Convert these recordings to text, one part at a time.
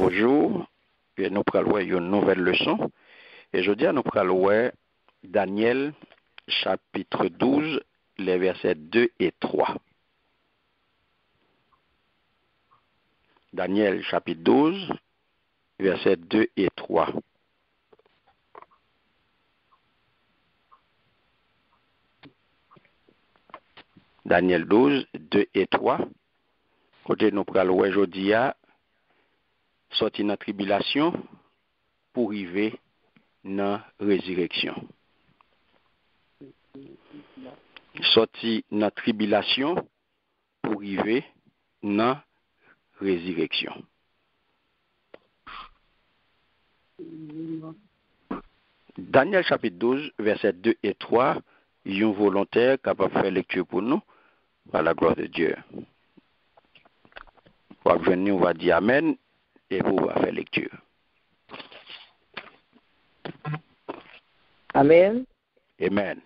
bonjour. Et nous allons voir une nouvelle leçon. Et je dis à nous allons voir Daniel chapitre 12, les versets 2 et 3. Daniel chapitre 12, versets 2 et 3. Daniel 12, 2 et 3. Côté nous allons voir aujourd'hui à sortir dans la tribulation pour arriver dans la résurrection. Sorti dans la tribulation pour arriver dans la résurrection. Daniel chapitre 12, versets 2 et 3, il y a un volontaire capable de faire lecture pour nous, par la gloire de Dieu. Pour venir, on va dire Amen, et vous va faire lecture. Amen. Amen.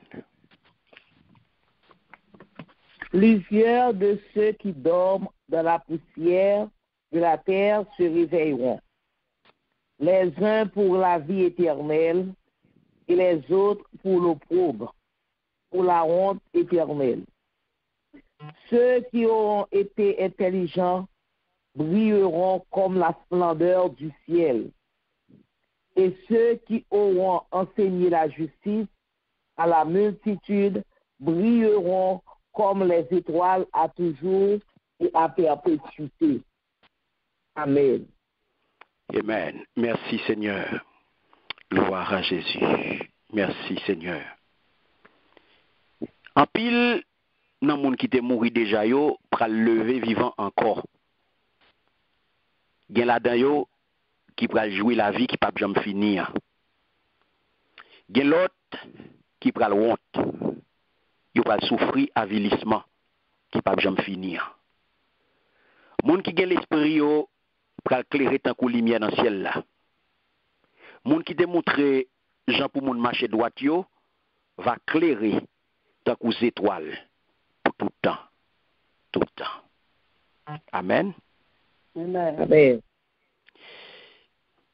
Plusieurs de ceux qui dorment dans la poussière de la terre se réveilleront, les uns pour la vie éternelle et les autres pour l'opprobre, pour la honte éternelle. Ceux qui auront été intelligents brilleront comme la splendeur du ciel, et ceux qui auront enseigné la justice à la multitude brilleront comme les étoiles à toujours et à perpétuité. Amen. Amen. Merci Seigneur. Gloire à Jésus. Merci Seigneur. En pile, dans monde qui était mort déjà yo, pral lever vivant encore. Gen là-dedans yo qui pral jouer la vie qui pas jamais finir. Gen l'autre qui pral honte. Yo pral souffrir avilissement qui pas jamais finir. Monde qui gen l'esprit yo pral clairer tant que lumière dans ciel là. Monde qui te montre Jean pour moun marcher droit yo va clairer tant que étoiles pour tout le temps. Tout le temps. Amen. Amen.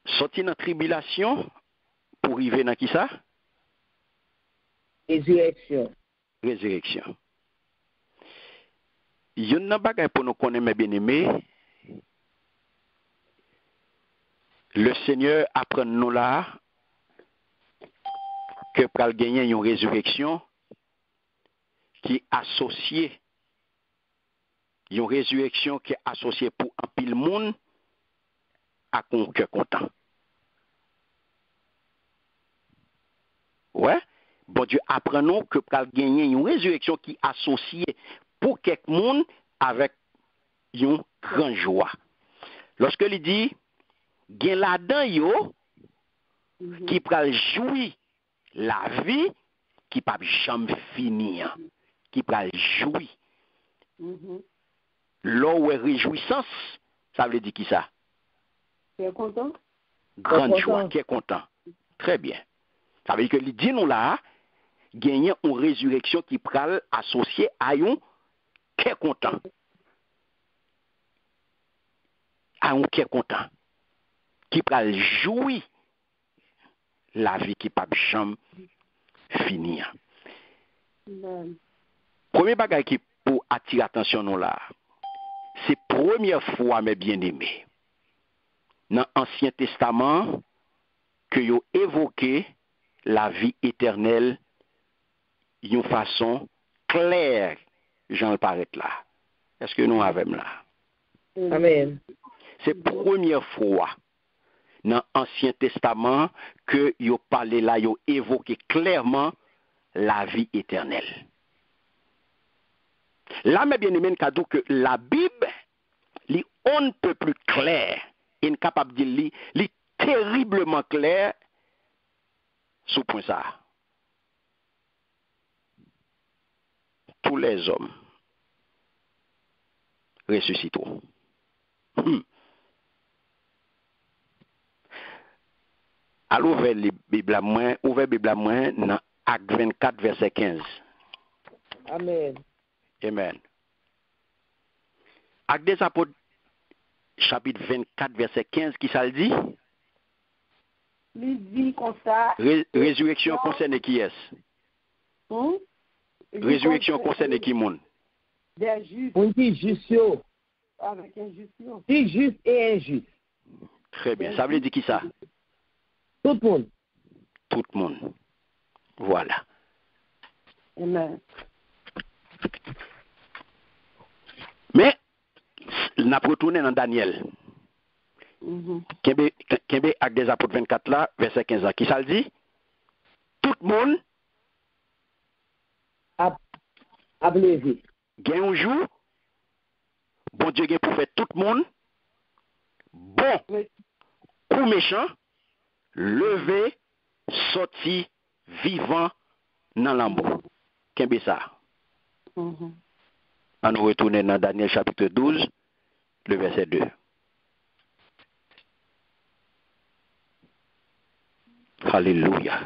Sorti dans la tribulation pour arriver dans qui ça? Résurrection. Résurrection. Il y a un bagage pour nous connaître, mes bien-aimés. Le Seigneur apprend nous là que pour gagner une résurrection qui est associée, une résurrection qui est associée pour un pile monde à qu'on cœur content. Ouais, bon Dieu apprend nous que pour gagner une résurrection qui est associée pour quelque monde avec une grande joie. Lorsque il dit gen là-dedans yo qui pral jouir la vie qui pas jamais finir, qui pral jouir. L'eau ou réjouissance, ça veut dire qui ça? Tu es content? Grande joie, qui est content. Très bien. Ça veut dire que il dit nous là gagner une résurrection qui pral associée à un qui est content. À un qui est content. Qui pral jouir la vie qui pas jamais finir. Premier bagage qui pour attirer attention nous là, c'est première fois mes bien-aimés dans l'Ancien Testament que yo évoqué la vie éternelle d'une façon claire, j'en paraît là. Est-ce que nous avons là? Amen. C'est première fois dans l'Ancien Testament que yo parlé là, yo évoqué clairement la vie éternelle. Là, mes bien-aimés, cadeau que la Bible, on ne peut plus clair, incapable de dire, li terriblement clair, sous point ça. Tous les hommes ressusciteront. Alors, ouvrez la Bible à moi, dans Acte 24, verset 15. Amen. Amen. Acte des apôtres, chapitre 24, verset 15, qui ça le dit? Il dit comme ça. Résurrection concerne qui est-ce? Résurrection concerne qui monde? Des justes. On dit juste yo. Avec injustice. Dit juste et injuste. Très bien. Ça veut dire qui ça? Tout le monde. Tout le monde. Voilà. Amen. Mais, on a retourné dans Daniel. Kembe avec des apôtres 24 là, verset 15 là. Qui ça le dit? Tout le monde A levé. gagne un jour. Bon Dieu gagne pour faire tout le monde. Bon. Pour méchant. Levé, sorti, vivant dans l'ambo. Kembe ça. On nous retourne dans Daniel chapitre 12, le verset 2. Alléluia.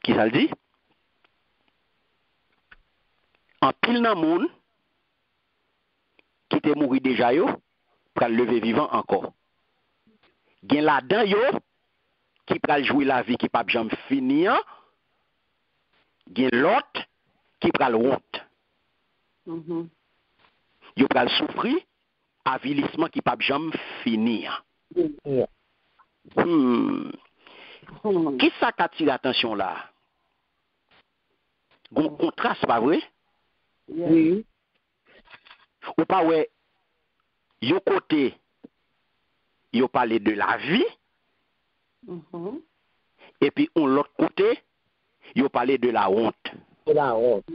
Qui ça le dit? En pile dans le monde, qui était mort déjà, yo, pour le lever vivant encore. Gen là-dedans, yo, qui pral jouer la vie qui pas jamais finir. Gen l'autre qui pral honte. Yo pral souffrir avilissement qui pas jamais finir. Qui ça qui attire l'attention là? Gon contraste, pas vrai? Oui. Ou pas ouais, yo côté, yo parle de la vie, et puis on l'autre côté, yo parle de la honte. C'est la honte.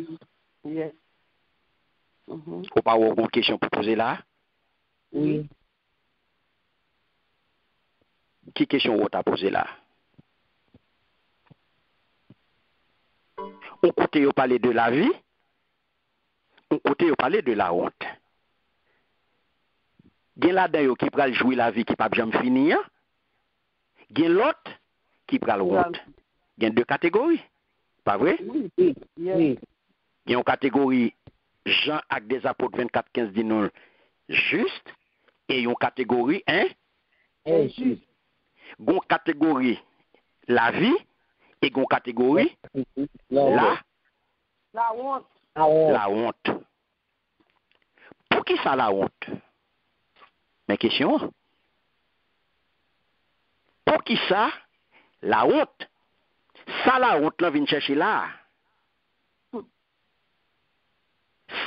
Yes. Ou pas ouais, une question pour poser là? Oui. Qui question vous t'a posé là? Un côté, vous parlez de la vie. Un côté, vous parlez de la honte. Gen là-dedans qui pral jouer la vie qui pas jamais finir. Gen l'autre qui pral honte. Gen deux catégories. Pas vrai? Oui. Oui. Gen une catégorie Jean avec des apôtres 24, 15 dit non juste. Et une catégorie Injuste. Gon catégorie la vie et gon catégorie La honte. la honte. Pour qui ça la honte? Mais question. Pour qui ça la honte? Ça la honte là vient chercher là.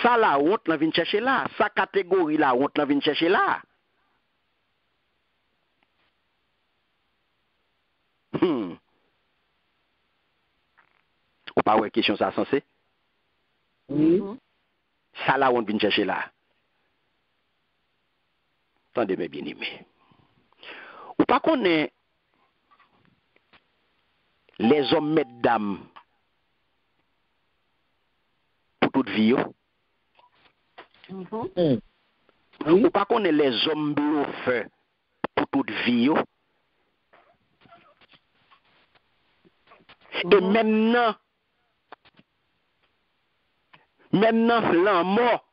Ça la honte là vient chercher là. Sa catégorie la honte là vient chercher là. Ou pas ouais question ça sensé? Oui. Ça la honte vient chercher là. Attendez mes bien-aimés. Ou pas connaît les hommes mesdames pour toute vie yo? Ou pas connaît les hommes bluffeurs pour toute vie yo? Et maintenant la mort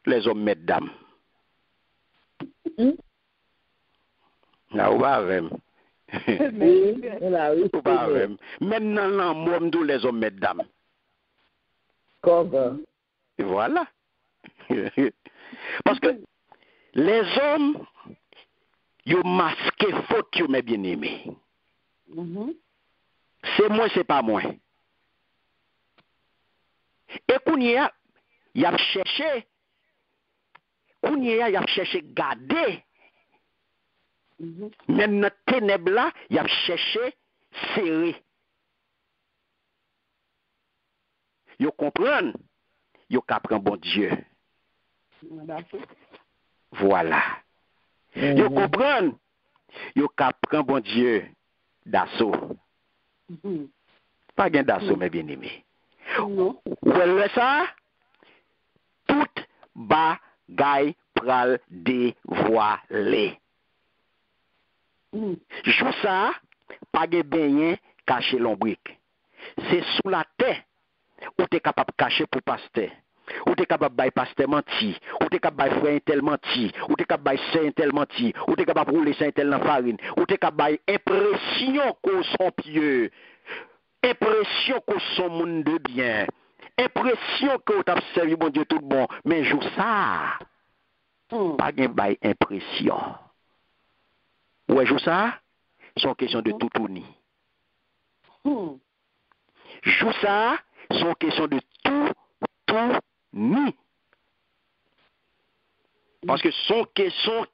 les hommes mesdames. Là, ou pas même. Ou pas même. Maintenant, là, moi, les hommes, mesdames. Comment? Voilà. Parce que les hommes, ils masquent faute, mes bien-aimés. C'est moi, c'est pas moi. Et Kounia, il a cherché. Kounia, il a cherché garder. Même notre ténèbre là, il a cherché serrer. Yo comprendre, yo comprend bon Dieu. Voilà. Yo comprendre, yo comprend bon Dieu d'assaut. Pas gain d'assaut mes bien-aimés. Ouais ça, tout bagaille pral dévoilé. Jou ça, pas de baigner caché l'ombrique. C'est sous la terre où tu es capable de cacher pour pasteur. Ou t'es capable de pasteur menti, ou t'es capable de frère intel menti, ou t'es capable de saint intel menti, ou t'es capable de rouler saint intel dans farine, ou t'es capable impression qu'on sont pieux, impression qu'on sont monde de bien, impression qu'on t'a servi bon Dieu tout bon, mais joue ça. Pas de bail impression. Ouais, joue ça, c'est une question de tout tourner. Joue ça, c'est une question de tout ni. Parce que son question,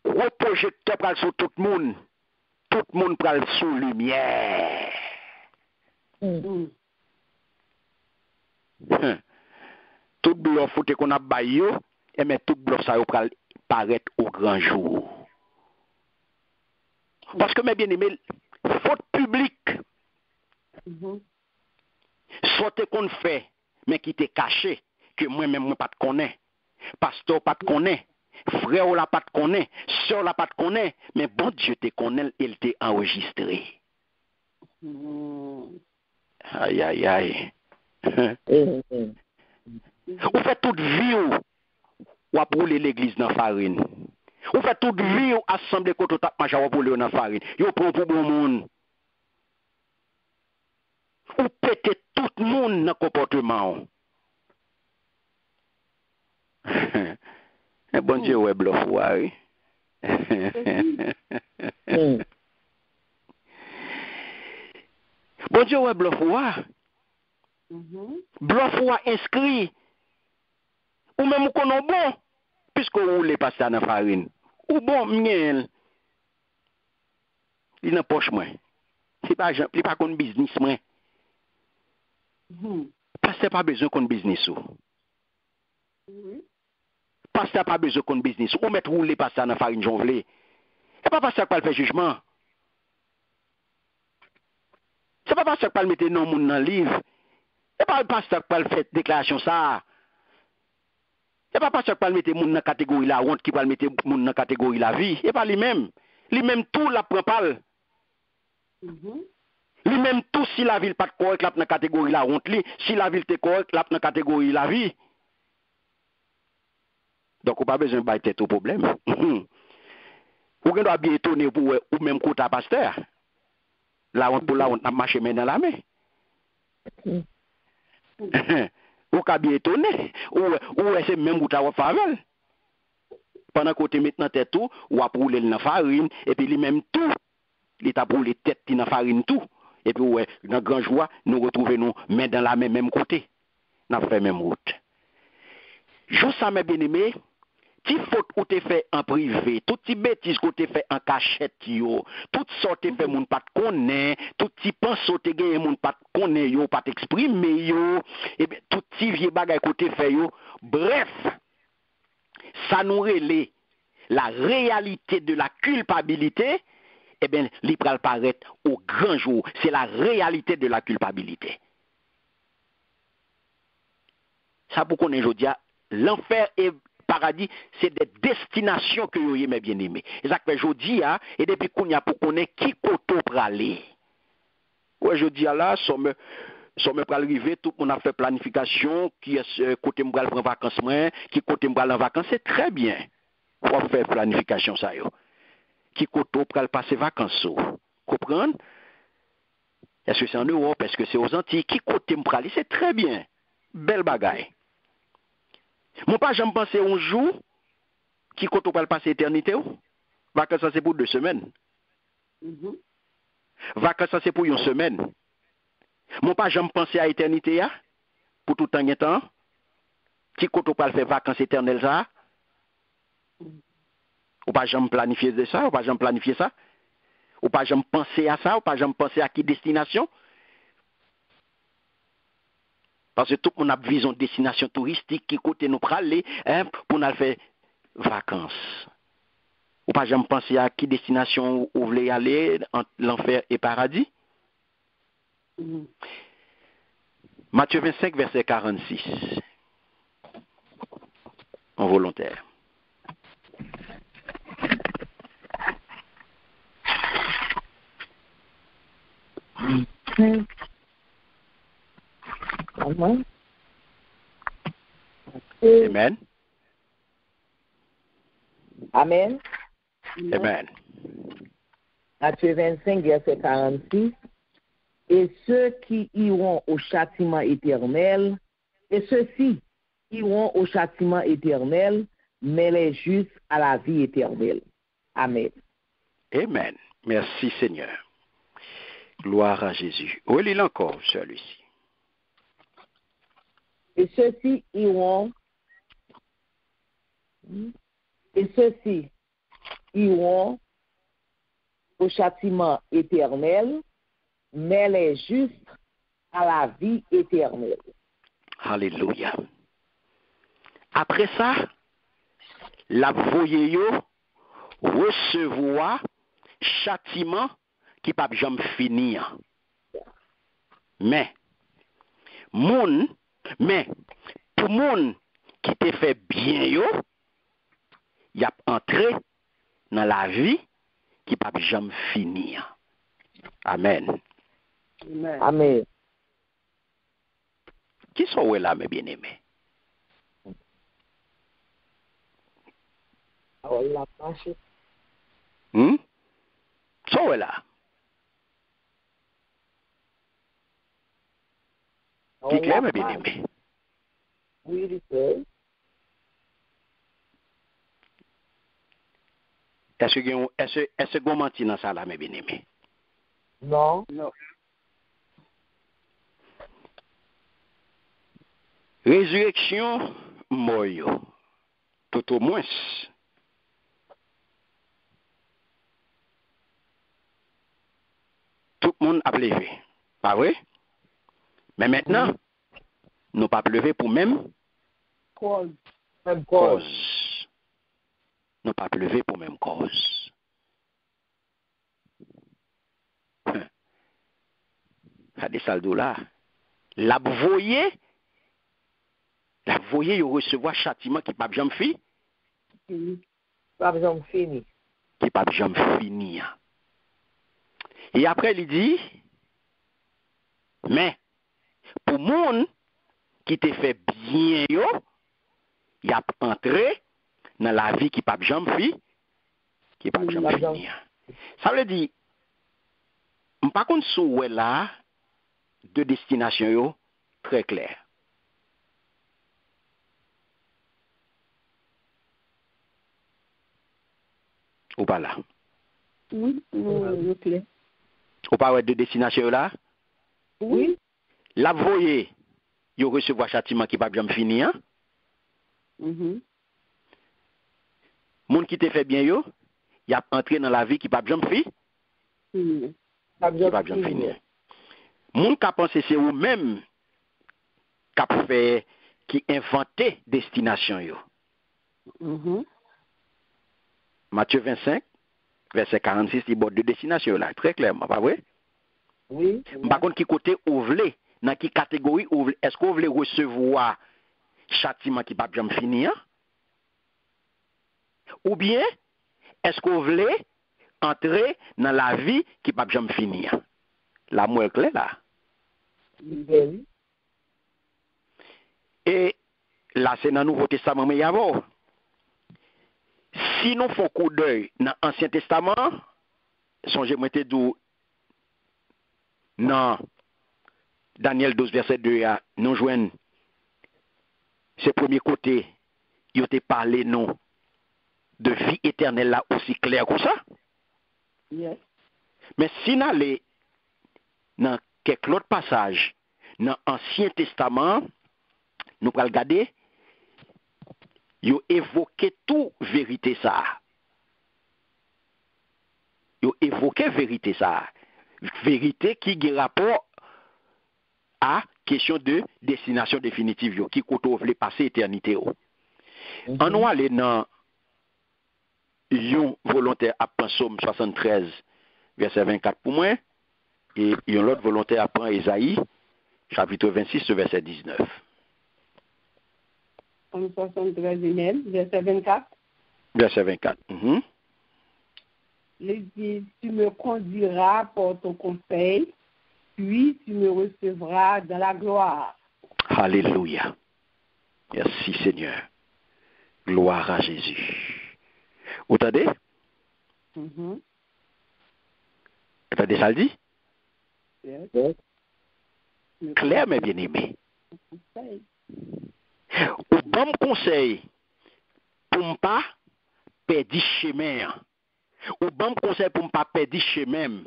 gros projecteur pral sur tout le monde pral sous lumière. Tout bluff qu'on a baillé, et mais tout bluff ça pral paraître au grand jour. Parce que mes bien-aimés, faute publique, sorte qu'on fait, mais qui t'est caché, que moi-même, moi pas te connais. Pasteur pas te connaît, frère ou la pas te connaît, soeur la pas te connaît, mais bon Dieu te connaît, il t'est enregistré. Aïe, aïe, aïe. Ou fait toute vie ou a brûler l'église dans farine. Ou fait toute vie ou assemblée côté tap macha ou brûler dans farine. Yo prend pour bon monde. Ou péter tout le monde dans comportement. Bon Dieu, ouais, bluff, ouais. Bon Dieu, ouais, bluff, ouais. Bluff, ouais, inscrit. Ou même qu'on est bon, puisque vous voulez passer dans la farine. Ou bon, miel. Il n'a poche, moi. C'est pas qu'on business, moi. Parce que pas besoin qu'on business. Parce que pas besoin qu'on business. Ou mettre rouler passer dans la farine, j'en voulais. Et pas parce que pas le faire jugement. C'est pas parce que pas le mettre non moun dans le livre. Et pas parce que pas le faire déclaration ça. Et pas parce que pas le mettre moun dans catégorie la honte qui pas le mettre moun dans catégorie la vie. Et pas lui-même. Lui-même tout la prend pas. Lui-même tout si la ville pas correct la dans catégorie la honte li, si la ville est correct la dans catégorie la vie. Donc on pas besoin de bailler tête au problème. Ou doit bien étonner pour ou même côté pasteur. La honte pour la honte n'a marché main dans la main. Ou ka bien étonné ou c'est même ou ta favel. Pendant que tu mets dans tête tout ou a rouler dans farine et puis lui même tout, il t'a brûlé tête dans farine tout. Et puis, ouais, dans grand joie, nous retrouvons nous main dans la main, même côté. Nous fait même route. Juste ça, mes bien-aimés, toute faute que tu fait en privé, toute petite bêtise que tu fait en cachette, toute sorte que tu fait moun pas te connaît, toute petite pensée que tu gagné moun pas te connaît, pas t'exprimer, et bien, tout petit vieux bagay que tu fait, bref, ça nous relève la réalité de la culpabilité. Eh bien, l'ipral paraît au grand jour. C'est la réalité de la culpabilité. Ça, pour qu'on ait aujourd'hui, l'enfer et paradis, c'est des destinations que vous avez, mes bien-aimés. Et ça fait aujourd'hui, et depuis qu'on y a pour qu'on ait qui koto pralé. Ouais, je dis là, somme pral arriver, tout le monde a fait planification, qui est côté m'bral prend vacances, qui côté m'bral en vacances, c'est très bien. Pour faire planification, ça, yo. Qui koto pral passer vacances. Comprendre? Est-ce que c'est en Europe? Est-ce que c'est aux Antilles? Qui côté m'prali? C'est très bien. Belle bagaille. Mon pas j'aime penser un jour qui koto pral passer éternité. Vacances ça c'est pour 2 semaines. Vacances ça c'est pour 1 semaine. Mon pas j'aime penser à éternité pour tout temps et temps. Qui koto pral faire vacances éternelles ça? Ou pas jamais planifier de ça, ou pas jamais planifier ça, ou pas jamais penser à ça, ou pas jamais penser à qui destination. Parce que tout le monde a une vision de destination touristique qui côté nous praler pour nous faire vacances. Ou pas jamais penser à qui destination où vous voulez aller entre l'enfer et paradis. Matthieu 25, verset 46. En volontaire. Amen. Amen. Amen. Matthieu 25, verset 46. Et ceux qui iront au châtiment éternel, et ceux-ci iront au châtiment éternel, mais les justes à la vie éternelle. Amen. Amen. Merci Seigneur. Gloire à Jésus. Relis-le encore, celui-ci. Et ceux-ci iront au châtiment éternel, mais les justes à la vie éternelle. Alléluia. Après ça, la voye yo recevoir châtiment qui pas jamais finir. Mais pour moun qui te fait bien yo, y a entré dans la vie qui pas jamais finir. Amen. Amen. Amen. Qui sont là, mes bien-aimés? La page. Sont là. Qui clair, mes bien-aimés? Oui, c'est. Est-ce que vous mentez dans ça là, mes bien-aimés? Non. Non. Résurrection, moyo. Tout au moins. Tout le monde a levé. Pas vrai? Mais maintenant, nous pas lever pour même Cause. Même cause. cause. Nous pas lever pour même cause. Regardez ça là. La voyer, il recevoir châtiment qui pas jamais fait, Pas besoin de finir. qui pas jamais finir. Et après il dit, mais pour monde qui te fait bien yo, il a entré dans la vie qui pas jamais fait, qui pas jamais finir. Ça veut dire, par contre sous là de destination yo très clair. Ou pas là? Oui, clair. Ou pas de destination là? Oui. La voyer, yo recevoir châtiment qui pas jamais finir. Mhm. Moun qui te fait bien yo, y a entré dans la vie qui pas jamais fait, Mhm. Pas qui besoin pas de jamais finir. finir. Moun qui pense c'est ou même qui fait qui inventé destination yo. Mhm. Matthieu 25 verset 46 il bord de destination là très clairement pas vrai? Oui. Par contre qui côté ou vle, dans qui catégorie ou vle, est-ce qu'on veut recevoir châtiment qui pas jamais finir? Ou bien est-ce qu'on veut entrer dans la vie qui pas jamais finir? La moelle claire là. Oui. Et là, c'est dans le Nouveau Testament, mais d'abord, si nous faisons coup d'œil dans l'Ancien Testament, songez-moi dans Daniel 12, verset 2, nous joignons ce premier côté, il a parlé non de vie éternelle là aussi clair que ça. Yes. Mais si nous allons dans quelques autres passages dans l'Ancien Testament, nous allons regarder, il a évoqué tout vérité ça. Il a évoqué vérité ça. Vérité qui a rapport à question de destination définitive yo, qui koto vle passer éternité yo. On va aller dans yon volontaire à Psalm 73 verset 24 pour moi et yon l'autre volontaire à prendre Ésaïe chapitre 26 verset 19. En 73 verset 24. Verset 24. Il dit, tu me conduiras par ton conseil, puis tu me recevras dans la gloire. Alléluia. Merci Seigneur. Gloire à Jésus. Vous entendez? Mhm. Entendez ça le dit? Yes. Yes. Clair, mes bien-aimés. Conseil. Ou bon conseil pour ne pas perdre chemin. Ou bon conseil pour ne pas perdre chemin.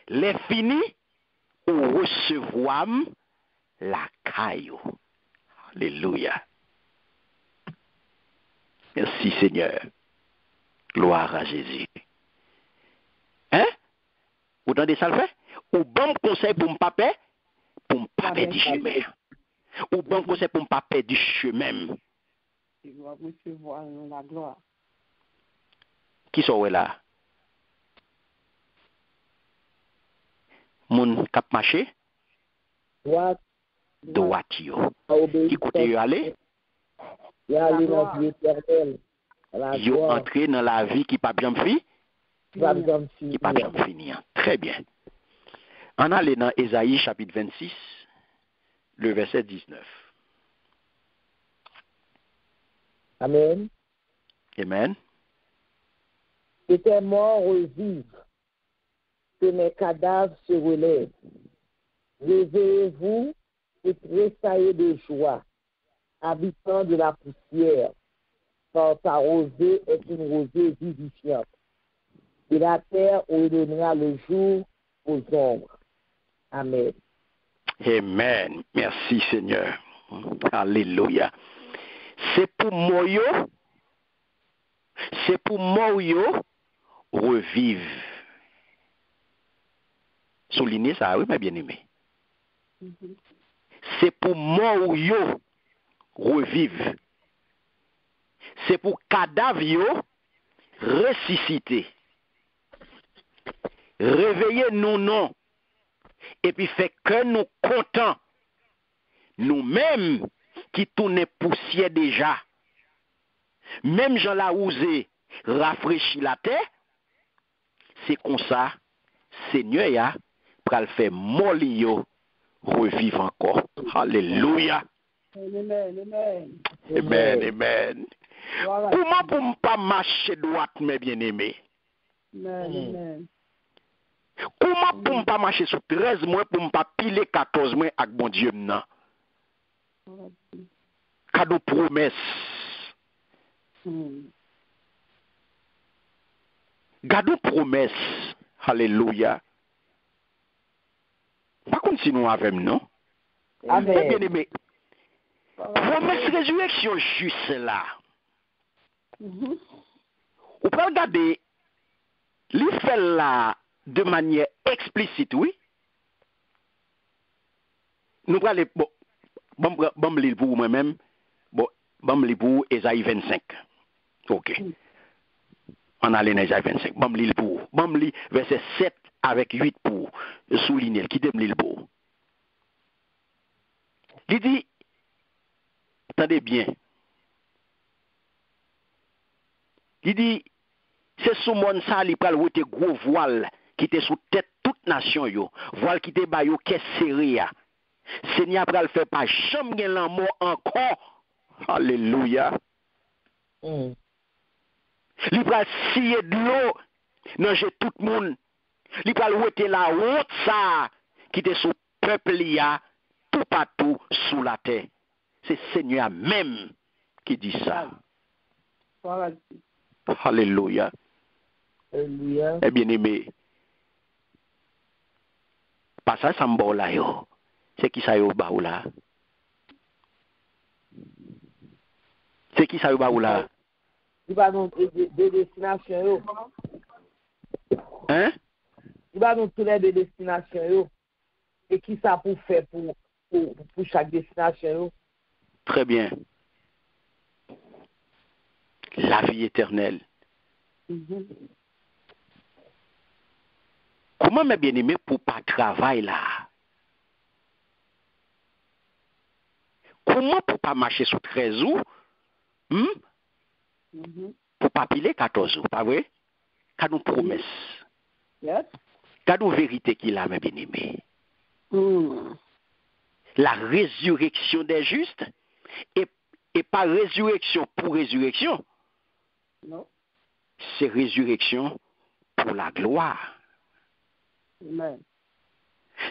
Les finis ou recevoir la caillou. Alléluia. Merci Seigneur. Gloire à Jésus. Hein? Vous entendez ça le fait? Ou bon conseil pour ne pas perdre chemin. Ou bon conseil pour ne pas perdre du chemin. Il doit recevoir la gloire. Qui sont là? Moun kap marché? Droite. Droite yo. Obéissance. Qui côté yo aller? Y aller dans la vie éternelle. La Yo gloire. entrer dans la vie qui pas bien fi? Qui va bien finir. Qui pas bien finir. Très bien. On allait dans Ésaïe chapitre 26, le verset 19. Amen. Amen. Que tes morts revivent, que mes cadavres se relèvent. Réveillez-vous et tressaillez de joie, habitants de la poussière, car ta rosée est une rosée vivifiante. De la terre ordonnera le jour aux ombres. Amen. Amen. Merci Seigneur. Alléluia. C'est pour moi yo. C'est pour moi yo revivre. Soulignez ça, oui, mes bien-aimés. C'est pour moi yo revivre. C'est pour cadavre yo ressusciter. Réveillez nous non. Et puis fait que nous contents. Nous-mêmes qui tournons poussière déjà. Même Jean l'a osé rafraîchir la terre. C'est comme ça. Seigneur ya pral faire molio revivre encore. Alléluia. Amen. Amen. Amen, amen. Voilà. Comment pour ne pas marcher droite, mes bien-aimés? Amen. Comment pour ne pas marcher sous 13 mois, pour ne pas piler 14 mois avec bon Dieu non? Voilà. Cadeau promesse. Cadeau promesse. Alléluia. Par contre, si nous avons, non? Amen. Mes bien-aimés, promesse résurrection juste là. Vous pouvez regarder, il fait là de manière explicite, oui. Nous allons bon lire pour moi-même, bon lire pour Ésaïe 25. OK. On allait dans Ésaïe 25. Bon lire pour. Bon lire verset 7 avec 8 pour souligner qui t'aime lire pour. Il dit, attendez bien. Il dit, c'est sous mon ça, il pral wote gros voile qui était sous tête toute nation yo. Voile qui était ba yo qu'est serré. Seigneur pral fait pas jamais gen l'amour encore. Alléluia. Il pral scier de l'eau dans tout le monde. Il pral wote la honte ça qui était sous peuple ya tout partout sous la terre. C'est Seigneur même qui dit ça. Voilà. Alléluia. Alléluia. Eh bien aimé. Pas ça, ça m'bo là yo. C'est qui ça yo ba ou là? C'est qui ça yo ba ou là? Il va nous des destinations. Yo. Hein? Il va nous tourner des destinations. Yo. Et qui ça pour faire pour chaque destination? Yo. Très bien. La vie éternelle. Comment mes bien-aimés pour pas travailler là? Comment pour pas marcher sous 13 jours? Pour pas piler 14 jours, pas vrai? Qu'a nous promesse. Yes. Qu'a nous vérité qu'il a, mes bien-aimés. La résurrection des justes Et pas résurrection pour résurrection. Non. C'est résurrection pour la gloire. Amen.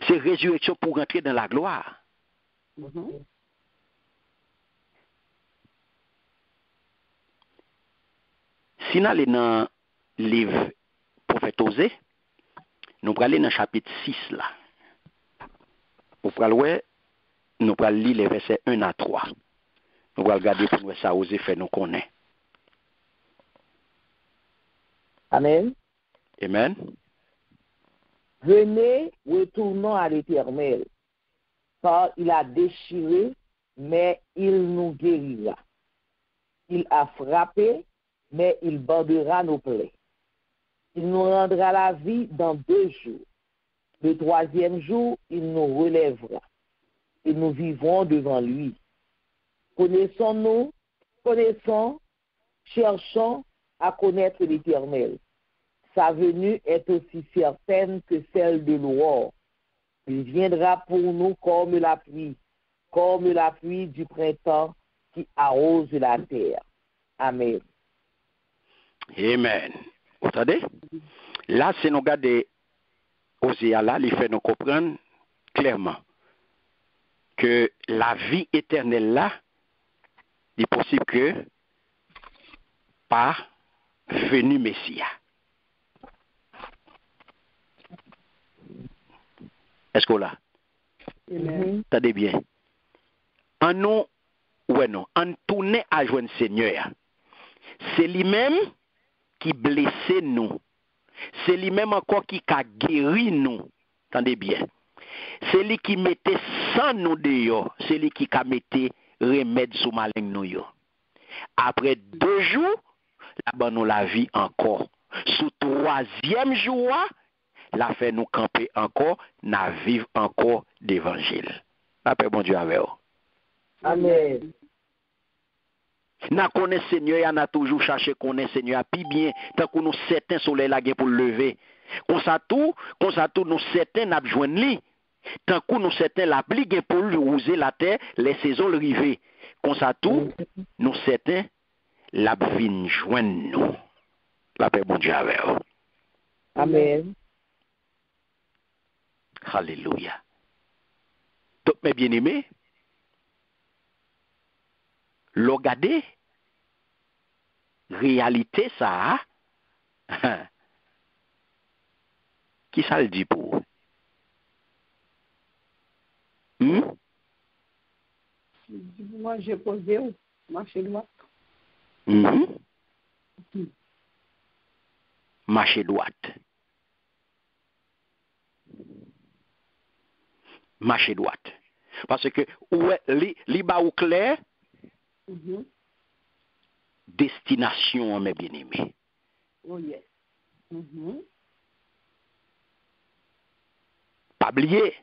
C'est résurrection pour rentrer dans la gloire. Mhm. Si nous allons dans le livre Prophète Osée, nous allons aller dans le chapitre 6 là. Nous allons lire les versets 1 à 3. Nous allons regarder pour nous ça Osée fait nous connaître. Amen. Amen. Venez, retournons à l'Éternel, car il a déchiré, mais il nous guérira. Il a frappé, mais il bandera nos plaies. Il nous rendra la vie dans 2 jours. Le 3e jour, il nous relèvera. Et nous vivrons devant lui. Connaissons, cherchons à connaître l'Éternel. Sa venue est aussi certaine que celle de l'aurore. Il viendra pour nous comme la pluie du printemps qui arrose la terre. Amen. Amen. Vous entendez? Là, c'est nous garder Osée là, il fait nous comprendre clairement que la vie éternelle là, il est possible que par venu Messie. Est-ce que là? Amen. Attendez bien. En nous, ouais non, en tourner à joindre Seigneur, c'est lui-même qui blessait nous. C'est lui-même encore qui a guéri nous. Attendez bien. C'est lui qui mettait sans nous dehors. C'est lui qui a metté remède sous malin nous. Yo. Après 2 jours, là-bas nous la vie encore. Sous 3e jour, la fait nous camper encore, n'a vivre encore d'évangile. La paix bon Dieu avec vous. Amen. N'a connaît Seigneur, y en a toujours cherché connaître Seigneur puis bien tant que nous certains soleil la pour lever. Comme ça tout nous certains n'a besoin lui. Tant que nous certains la plié pour rouser la terre, les saisons river. Comme ça tout nous certains la vinn joindre nous. La paix bon Dieu avec vous. Amen. Alléluia. Donc mes bien-aimés, regardez réalité ça qui ça le dit pour Moi, j'ai posé où? Marcher droit. Marcher droite. Marcher droite. Parce que li ba ou clair destination mes bien-aimés. Oh yes. Pas oublier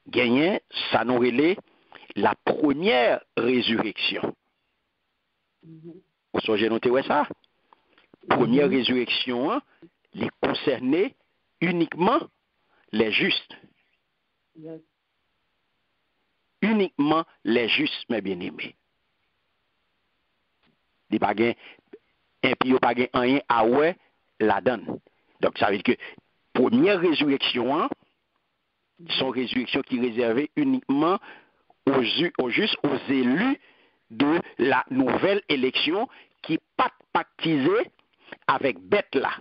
gagner ça nous relait la première résurrection. Vous songez noter ouais ça? Première résurrection, hein, les concernait uniquement les justes. Yes. Uniquement les justes, mes bien-aimés. Il n'y a pas de rien à ouais la donne. Donc ça veut dire que première résurrection, hein, sont résurrection qui est réservée uniquement aux justes, aux élus de la nouvelle élection qui pas pactisée avec bête là.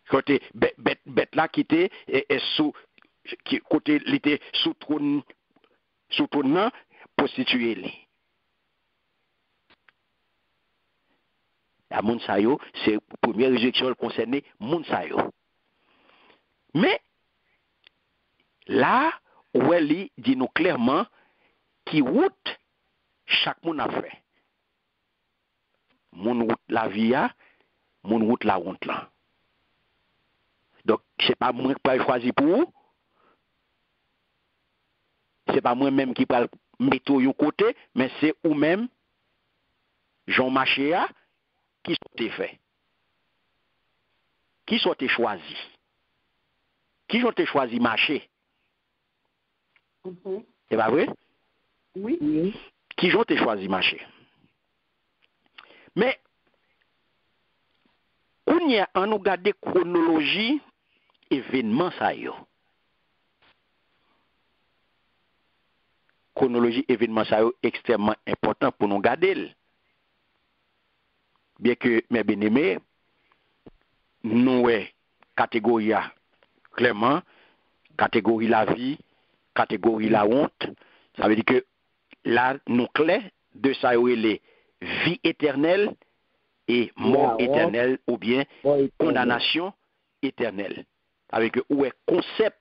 Côté bête là qui était sous côté il était sous trône prostitué li. La moun sa yo, c'est première résurrection concernée moun sa yo. Mais là où elle dit nous clairement qui route chaque moun a fait. Moun route la vie a, moun route la honte là. Donc c'est pas moi qui vais choisir pour vous. C'est pas moi-même qui va mettre au côté, mais c'est vous-même, Jean Machéa, qui sont fait. Qui sont choisi. Qui ont choisi marcher. C'est pas vrai? Oui. Oui. Qui j'ont choisi marcher. Mais, on y a en nous garder chronologie événement ça yo. Chronologie événement ça yo extrêmement important pour nous garder. Bien que mes bien-aimés, nous catégorie A, clairement, catégorie la vie, catégorie la honte, ça veut dire que là, nous clés de ça les vie éternelle et mort éternelle ou bien condamnation éternelle. Avec que où est concept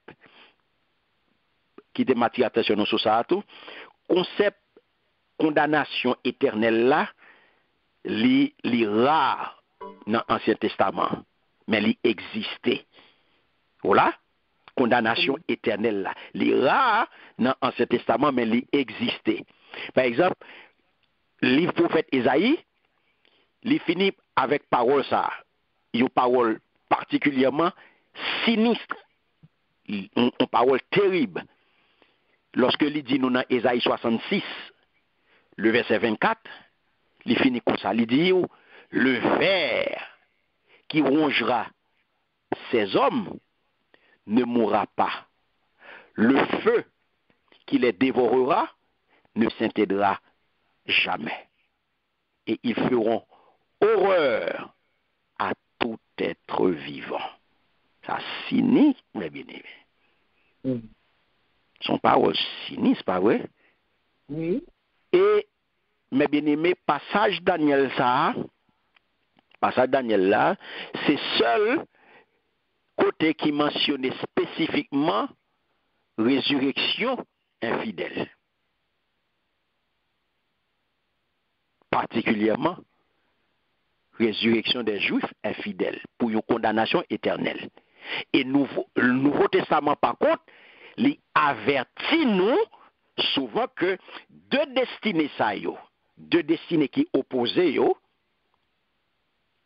qui dématie attention sur ça tout, concept condamnation éternelle là, li rare dans l'Ancien Testament, mais li existait. Voilà, condamnation éternelle là, li rare dans l'Ancien Testament, mais li existait. Par exemple, livre prophète Isaïe, il finit avec parole ça, une parole particulièrement sinistre, une parole terrible. Lorsque il dit nous dans Isaïe 66, le verset 24, il finit comme ça, il dit le ver qui rongera ces hommes ne mourra pas. Le feu qui les dévorera ne s'éteindra jamais. Et ils feront horreur à tout être vivant. Ça sinistre, mes bien-aimés. Son parole sinistre, pas vrai? Oui. Et, mes bien-aimés, passage Daniel là, c'est seul côté qui mentionnait spécifiquement résurrection infidèle. Particulièrement, résurrection des Juifs infidèles pour une condamnation éternelle. Et le Nouveau Testament, par contre, il avertit nous souvent que deux destinées deux destinées qui opposées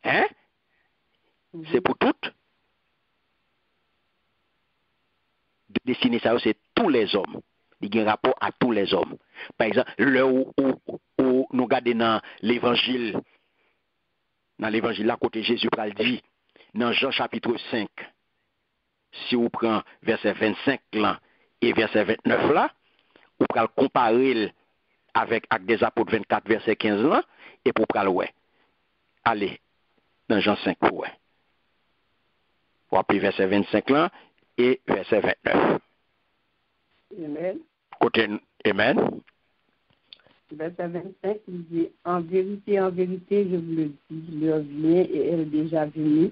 c'est pour toutes. Deux destinées c'est tous les hommes. Il y a un rapport à tous les hommes. Par exemple, là où nous regardons dans l'évangile là, côté Jésus pral dit, dans Jean chapitre 5, si vous prenez verset 25 là, et verset 29 là, vous pral comparer avec Actes des Apôtres 24, verset 15 là, et pour pral ouais. Allez, dans Jean 5, ouais. Vous appelez verset 25 là, et verset 29. Amen. Côté, Amen. Verset 25, il dit, en vérité, je vous le dis, l'heure vient et elle est déjà venue,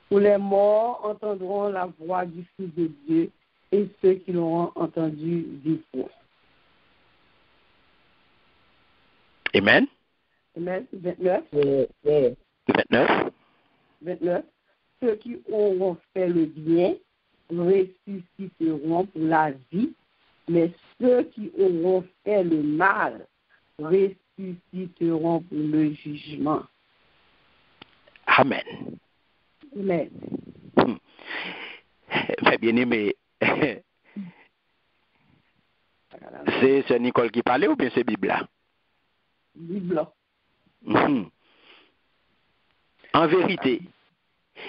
où les morts entendront la voix du Fils de Dieu et ceux qui l'auront entendu vivront. Amen. Amen. 29. 29. 29. Ceux qui auront fait le bien ressusciteront pour la vie, mais ceux qui auront fait le mal ressusciteront pour le jugement. Amen. Amen. Mais bien aimé, c'est Nicole qui parlait ou bien c'est Bible là? Bible. En vérité,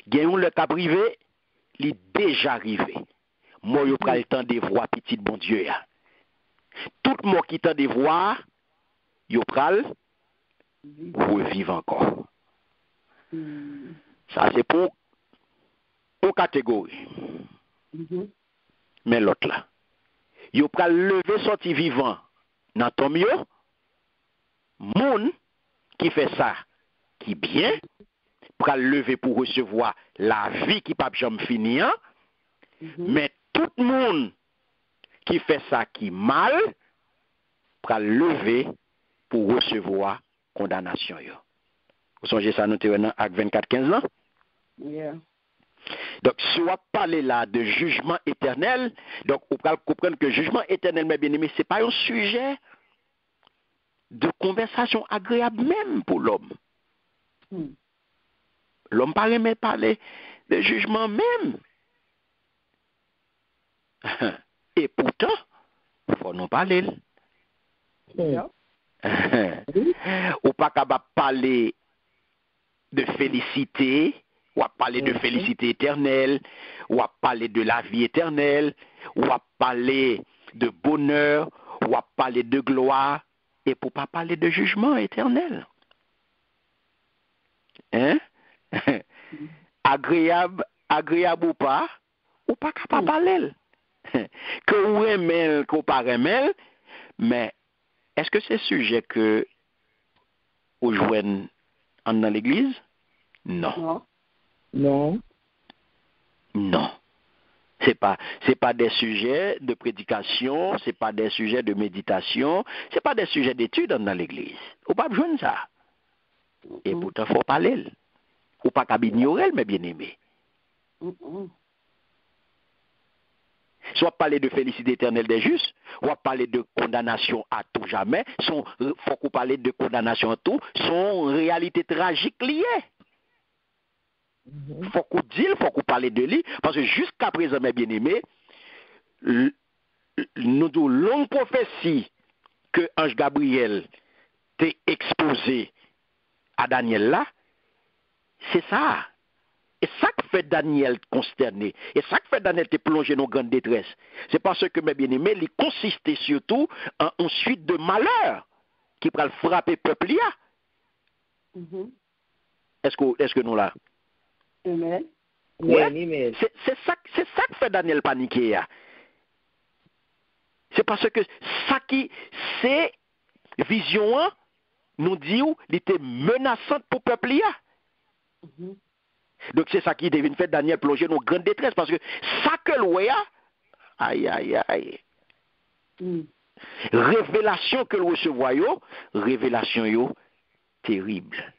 gagnons le cas privé, il est déjà arrivé. Moi, je prends le temps de voir petit bon Dieu. Tout le monde qui t'a de voir, je prends revivre encore. Ça, c'est pour une catégorie. Mais l'autre là, je prends lever sorti vivant dans ton mieux. Moun qui fait ça, qui bien, pour lever pour recevoir la vie qui pas jamais finir, mais tout le monde qui fait ça qui mal, pour lever pour recevoir condamnation. Vous songez ça, nous avons Acte 24, 15 là? Yeah. Donc, si on parle là de jugement éternel, donc on peut comprendre que jugement éternel, mes bien-aimés, ce n'est pas un sujet de conversation agréable même pour l'homme. L'homme pas aimé parler de jugement même. Et pourtant, faut nous parler. Yeah. Ou pas capable de parler de félicité, ou à parler de félicité éternelle, ou à parler de la vie éternelle, ou à parler de bonheur, ou à parler de gloire, et pour pas parler de jugement éternel. Hein? agréable ou pas capable de parler. Que vous aimez, qu'on pas aimez, mais est-ce que c'est sujet que vous jouez dans l'église? Non. Non. Non. C'est pas des sujets de prédication, c'est pas des sujets de méditation, c'est pas des sujets d'études dans l'église. Ou pas besoin de ça. Et pourtant faut parler. Ou pas qu'à ignorer, mais bien aimé. Soit parler de félicité éternelle des justes, ou parler de condamnation à tout jamais, faut qu'on parle de condamnation à tout, sont réalité tragique liée. Faut qu'on dise, faut qu'on parle de lui, parce que jusqu'à présent, mes bien-aimés, nous avons longue prophétie que Ange Gabriel t'est exposé à Daniel là, c'est ça. Et ça que fait Daniel consterné. Et ça que fait Daniel te plonger dans grande détresse. C'est parce que, mes bien-aimés, il consistait surtout en une suite de malheurs qui pourraient frapper le peuple. Est-ce que nous là? Amen. Ouais. C'est ça que fait Daniel paniquer. C'est parce que ça qui, c'est vision, nous dit, il était menaçante pour le peuple. Donc c'est ça qui devine fait Daniel plonger dans grande détresse parce que ça que le aïe. Révélation que le recevoir révélation yo terrible.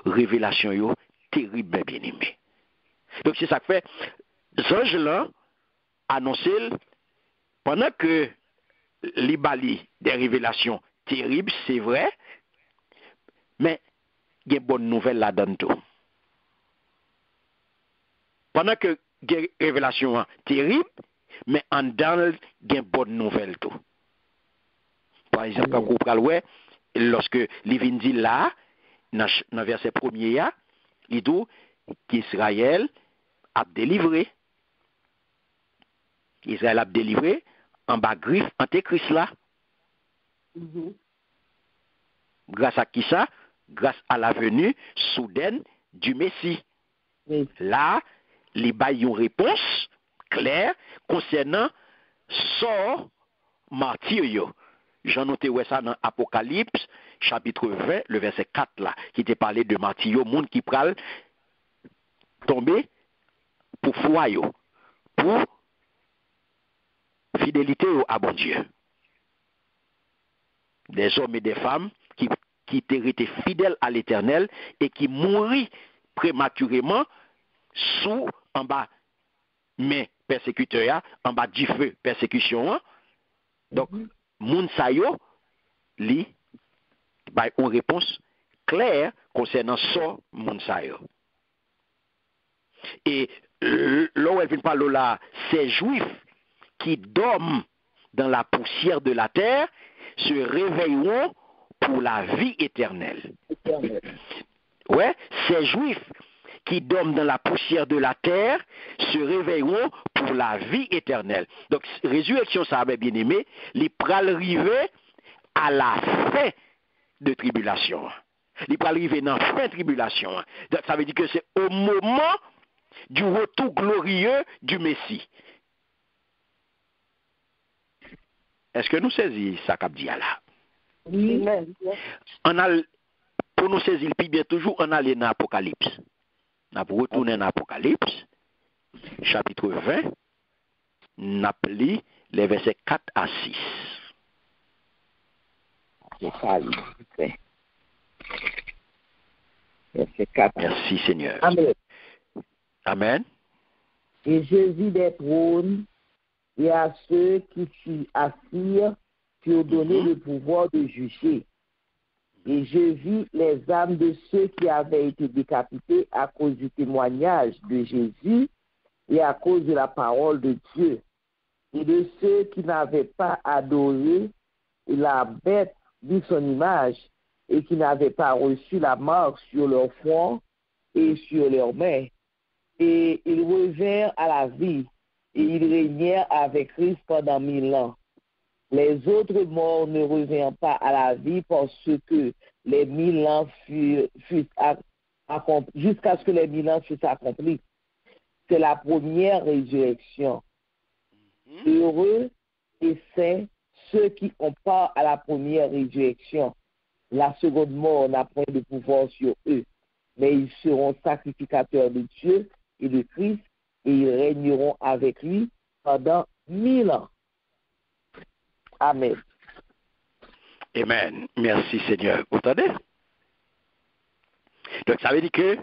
Révélation yo terrible bien aimé. Donc c'est ça que fait Ange là annoncé pendant que les bali des révélations terribles, c'est vrai, mais il y a une bonne nouvelle là-dedans tout. Pendant que il y a une révélation terrible, mais en dedans, il y a une bonne nouvelle tout. Par exemple, quand vous parlez, lorsque Livin dit là, dans le verset 1er, il dit qu'Israël a délivré. Israël a délivré en bas griffe antéchrist là. Grâce à qui ça? Grâce à la venue soudaine du Messie. Là, les baillons réponse claire concernant sort martyr. J'en noté ça dans Apocalypse, chapitre 20, le verset 4 là, qui était parlé de martyr, monde qui pral tomber pour foi, pour fidélité à bon Dieu. Des hommes et des femmes qui étaient fidèles à l'Éternel et qui mourraient prématurément en bas mais persécuteur en bas du feu persécution. Donc moun sa yo li ba une réponse claire concernant ça moun sa yo. Et là où elle vient parler là, ces juifs qui dorment dans la poussière de la terre se réveilleront pour la vie éternelle. Ouais, ces juifs qui dorment dans la poussière de la terre se réveilleront pour la vie éternelle. Donc, résurrection, ça avait bien aimé, les pral arriver à la fin de tribulation. Les pral arriver dans la fin de tribulation. Donc, ça veut dire que c'est au moment du retour glorieux du Messie. Est-ce que nous saisissons ça qu'a dit là? Oui. On a, pour nous saisir le bien toujours, on a les dans l'Apocalypse. On a retourné dans l'Apocalypse, chapitre 20, on a lu les versets 4 à 6. Verset 4. Merci Seigneur. Amen. Amen. Et je vis des trônes, et à ceux qui s'y assirent, qui ont donné le pouvoir de juger. Et je vis les âmes de ceux qui avaient été décapités à cause du témoignage de Jésus et à cause de la parole de Dieu. et de ceux qui n'avaient pas adoré la bête de son image et qui n'avaient pas reçu la marque sur leur front et sur leurs mains. Et ils revinrent à la vie et ils régnèrent avec Christ pendant 1000 ans. Les autres morts ne revinrent pas à la vie parce que les 1000 ans fussent accomplis, jusqu'à ce que les 1000 ans fussent accomplis. C'est la première résurrection. Heureux et saints ceux qui ont part à la première résurrection. La seconde mort n'a point de pouvoir sur eux, mais ils seront sacrificateurs de Dieu et de Christ et ils régneront avec lui pendant 1000 ans. Amen. Amen. Merci Seigneur. Vous entendez? Donc ça veut dire que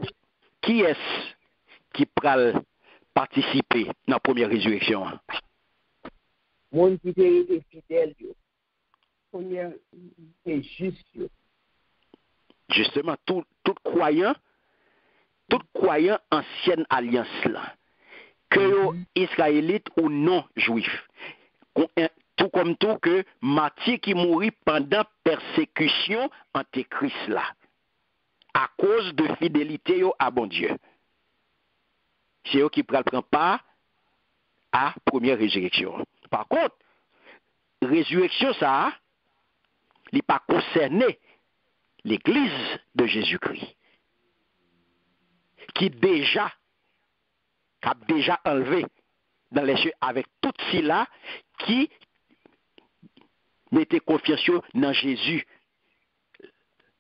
qui est-ce qui peut participer dans la première résurrection? Mon qui était fidèle, Première, c'est juste. Justement, tout croyant ancienne alliance là, que Israélite ou non juif, tout comme tout que martyr qui mourit pendant persécution antéchrist là, à cause de fidélité à bon Dieu. C'est eux qui prennent part à première résurrection. Par contre, résurrection ça, il n'est pas concerné l'Église de Jésus-Christ, qui a déjà enlevé dans les cieux avec tout cela qui mettait confiance dans Jésus.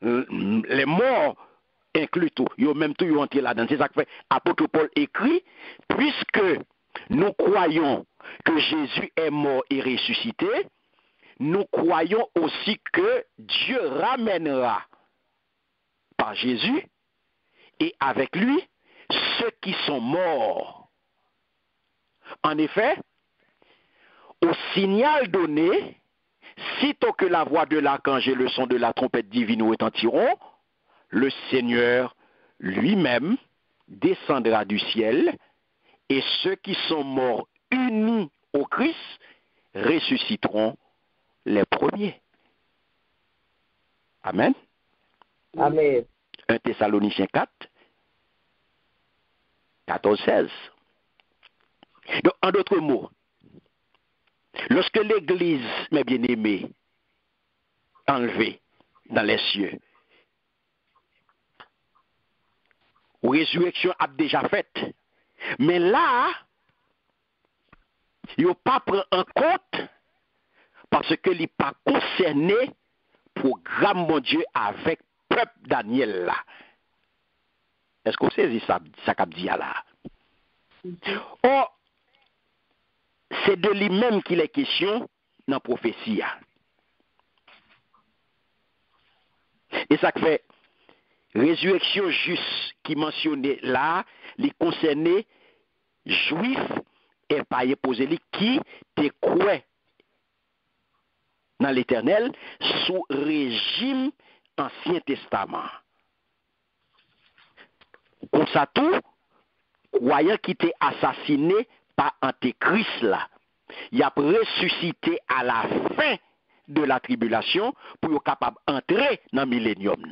Les morts inclus tout, ils ont même tout entré là-dedans. C'est ça que fait apôtre Paul écrit, puisque nous croyons que Jésus est mort et ressuscité, nous croyons aussi que Dieu ramènera par Jésus et avec lui ceux qui sont morts. En effet, au signal donné, sitôt que la voix de l'archange et le son de la trompette divine retentiront, le Seigneur lui-même descendra du ciel et ceux qui sont morts unis au Christ ressusciteront les premiers. Amen. Amen. 1 Thessaloniciens 4, 14-16. Donc, en d'autres mots, lorsque l'Église, mes bien-aimés, enlevée dans les cieux, résurrection a déjà faite, mais là, il ne pas prendre en compte parce que il n'est pas concerné programme mon Dieu avec peuple Daniel là. Est-ce qu'on saisit ça qu'a dit là? Or, c'est de lui-même qu'il est question dans la prophétie. Et ça fait résurrection juste qui mentionnait là, les concernés juifs et pas posé qui te croient dans l'Éternel sous régime Ancien Testament. Comme ça tout, croyant qui était assassiné par Antéchrist là, il a ressuscité à la fin de la tribulation pour être capable d'entrer dans le millénium.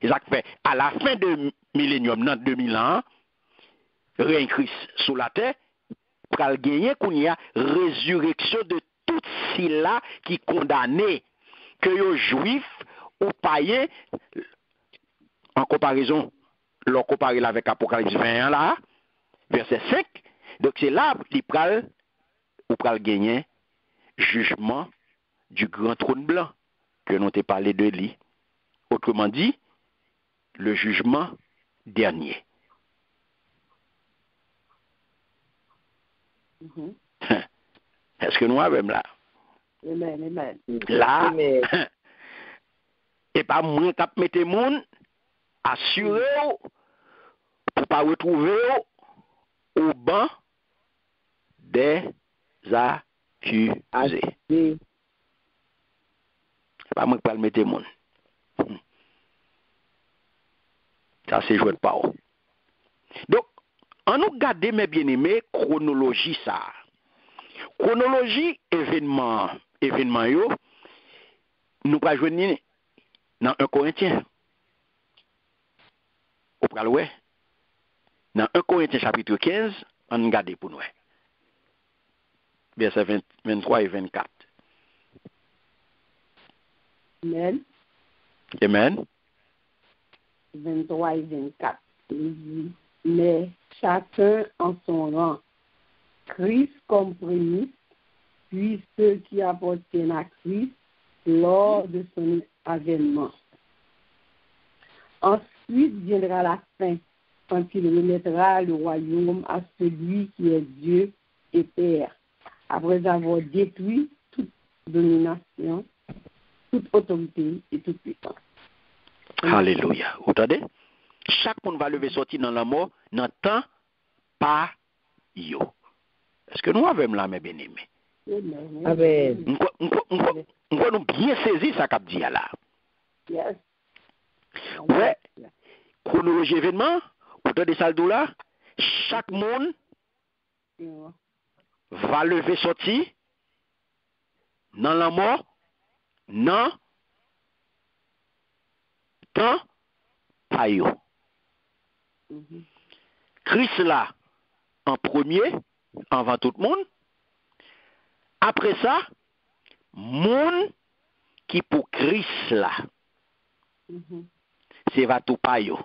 Et ça fait à la fin de millénium, dans 2000 ans, règne Christ sous la terre, pour gagner qu'on y a résurrection de tout cela qui condamné que les juifs ou païens, en comparaison, l'on compare avec Apocalypse 21 là, verset 5, donc c'est là qu'il pral gagner jugement du grand trône blanc que nous t'ai parlé de lui. Autrement dit, le jugement dernier. Est-ce que nous avons là? Amen. Là, et pas moins qu'à mettre moun assuré pour pas retrouver au banc des accusés. C'est pas moi qui parle mettre moun. Ça c'est joué de parole. Donc, on nous garde mes bien-aimés chronologie ça. chronologie événement yo, nous pas joindre dans 1 Corinthiens. Au pral ouais. Dans 1 Corinthiens chapitre 15, on regarde pour nous. Versets 23 et 24. Amen. Amen. 23 et 24. Il dit, mais chacun en son rang. Christ comme prémisse, puis ceux qui appartiennent à Christ lors de son avènement. Ensuite viendra la fin, quand il remettra le royaume à celui qui est Dieu et Père, après avoir détruit toute domination, toute autorité et toute puissance. Alléluia. Vous entendez? Chaque monde va lever sortir dans la mort, dans temps pas yo. Est-ce que nous avons là, mes bien-aimés? Amen. Nous bien saisi ça qu'a dit là. Yes. Ouais. Chronologie événement, autour de ça là, chaque monde va lever sortir dans la mort, non, temps pas yo. Christ là, en premier, avant tout le monde. Après ça, monde qui pour Christ là, c'est va tout pas yo.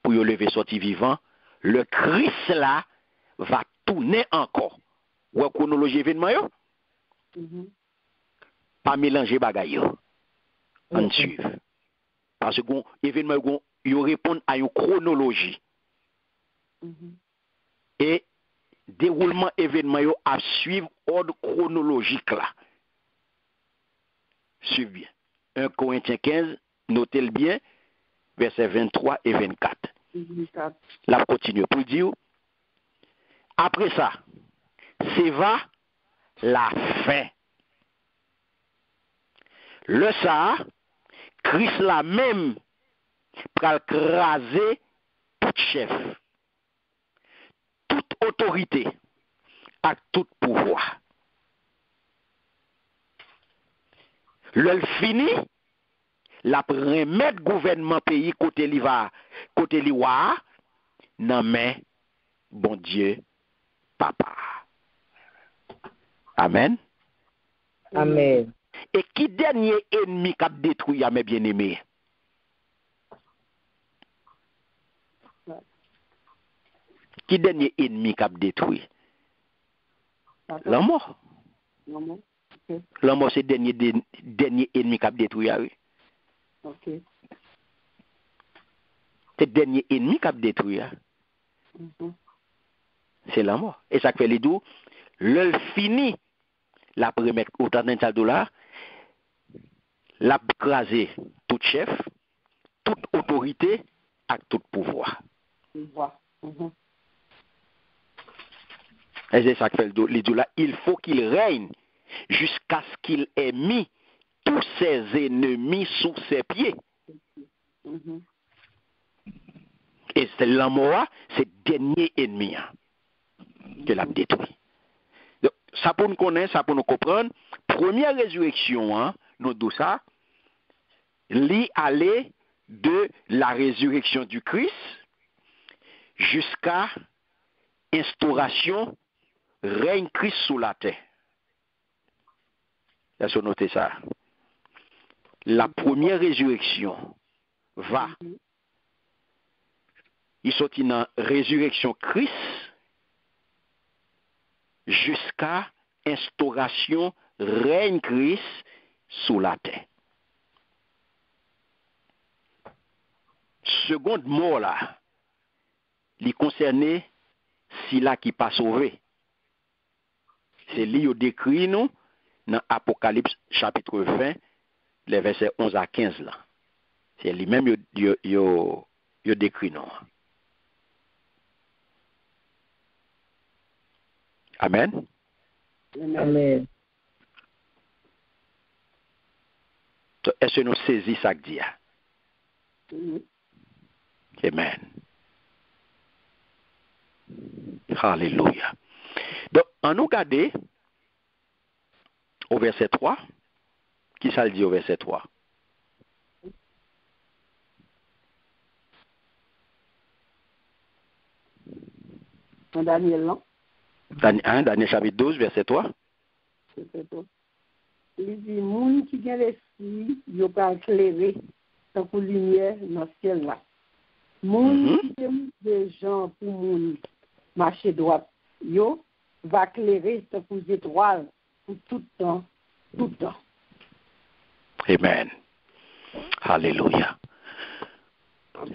Pour yo lever sorti vivant, le Christ là va tourner encore. Ou chronologie événement yo? Pas mélanger bagay yo. On suit. Parce que événement yo répond à une chronologie. Et déroulement événement yo à suivre ordre chronologique là. Suivez bien. 1 Corinthiens 15, notez-le bien, versets 23 et 24. Là, continue pour dire, après ça, c'est va la fin. Le ça, Christ la même, pral craser tout chef, toute autorité, à tout pouvoir. Le fini, la remettre gouvernement pays côté liwa, nan men bon Dieu papa. Amen. Amen. Et qui dernier ennemi qui a détruit à mes bien-aimés? Qui dernier ennemi qui a détruit? La mort. La mort, c'est le dernier ennemi qui a détruit. Ok. C'est le dernier ennemi qui a détruit. C'est la mort. Et ça fait les deux. Le fini, la première autant d'un $, la craser tout chef, toute autorité, et tout pouvoir. Et c'est ça que fait les deux là. Il faut qu'il règne jusqu'à ce qu'il ait mis tous ses ennemis sous ses pieds. Et c'est la mort, c'est le dernier ennemi que l'a détruit. Donc, ça pour nous connaître, ça pour nous comprendre. Première résurrection, nous dit ça, l'y aller de la résurrection du Christ jusqu'à instauration règne Christ sous la terre. Laissez noter ça. La première résurrection va. Il sortit dans la résurrection Christ jusqu'à instauration règne Christ sous la terre. Seconde mort là, il concernait si là qui pas sauvé. C'est lui qui décrit nous dans Apocalypse chapitre 20, les versets 11 à 15 là. C'est lui-même qui décrit nous. Amen. Amen. Est-ce que nous saisissons ça que dit? Amen. Alléluia. Donc, en nous regarder, au verset 3. Qui ça le dit au verset 3? Daniel, non? Daniel chapitre 12, verset 3. C'est tout. Il dit, moun qui a l'esprit, il va éclairer tant que lumière dans le ciel là. Moun qui aime des gens pour moun marcher droit, yo va éclairer tant que les étoiles pour tout le temps, tout le temps. Amen. Alléluia.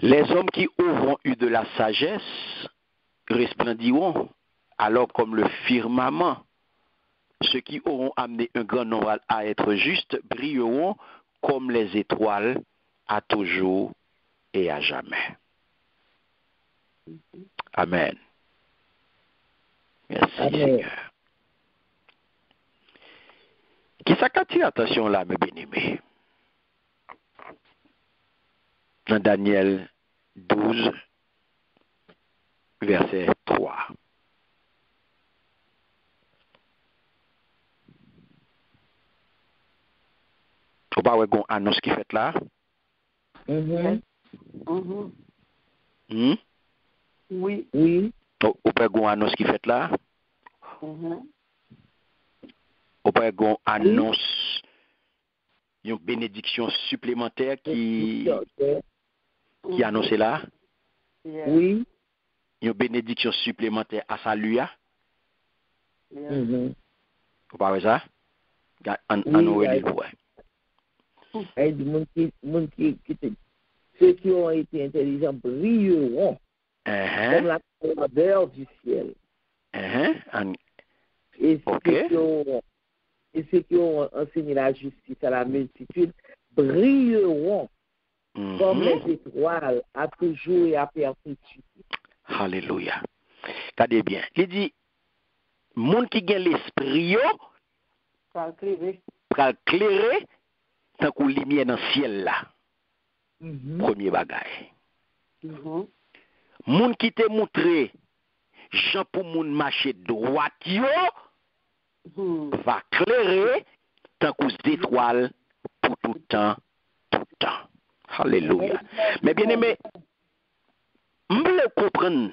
Les hommes qui auront eu de la sagesse resplendiront alors comme le firmament. Ceux qui auront amené un grand nombre à être justes brilleront comme les étoiles à toujours et à jamais. Amen. Merci Amen. Seigneur. Qui ça attire attention là, mes bien-aimés? Dans Daniel 12, verset 3. Faut pas avoir une annonce qui fait là. Mhm. Oui. Oui. Faut pas avoir une annonce qui fait là. Faut pas avoir une annonce, une bénédiction supplémentaire qui annonce là. Oui. Une bénédiction supplémentaire à salut. Mhm. Faut pas voir ça. En Elle dit, ceux qui ont été intelligents brilleront comme la couleur du ciel. Et ceux qui ont enseigné la justice à la multitude brilleront comme les étoiles à toujours et à perpétuité. Alléluia. Regardez bien. Il dit, monde qui gagne l'esprit, Ça éclairer. pral clairer tant qu'on lumière dans le ciel là. Premier bagage. Monde qui te montré Jean pour moun marcher droit yo va clairer tant qu'aux étoiles pour tout le temps, tout le temps. Alléluia. Mais bien aimé, m'ble comprendre.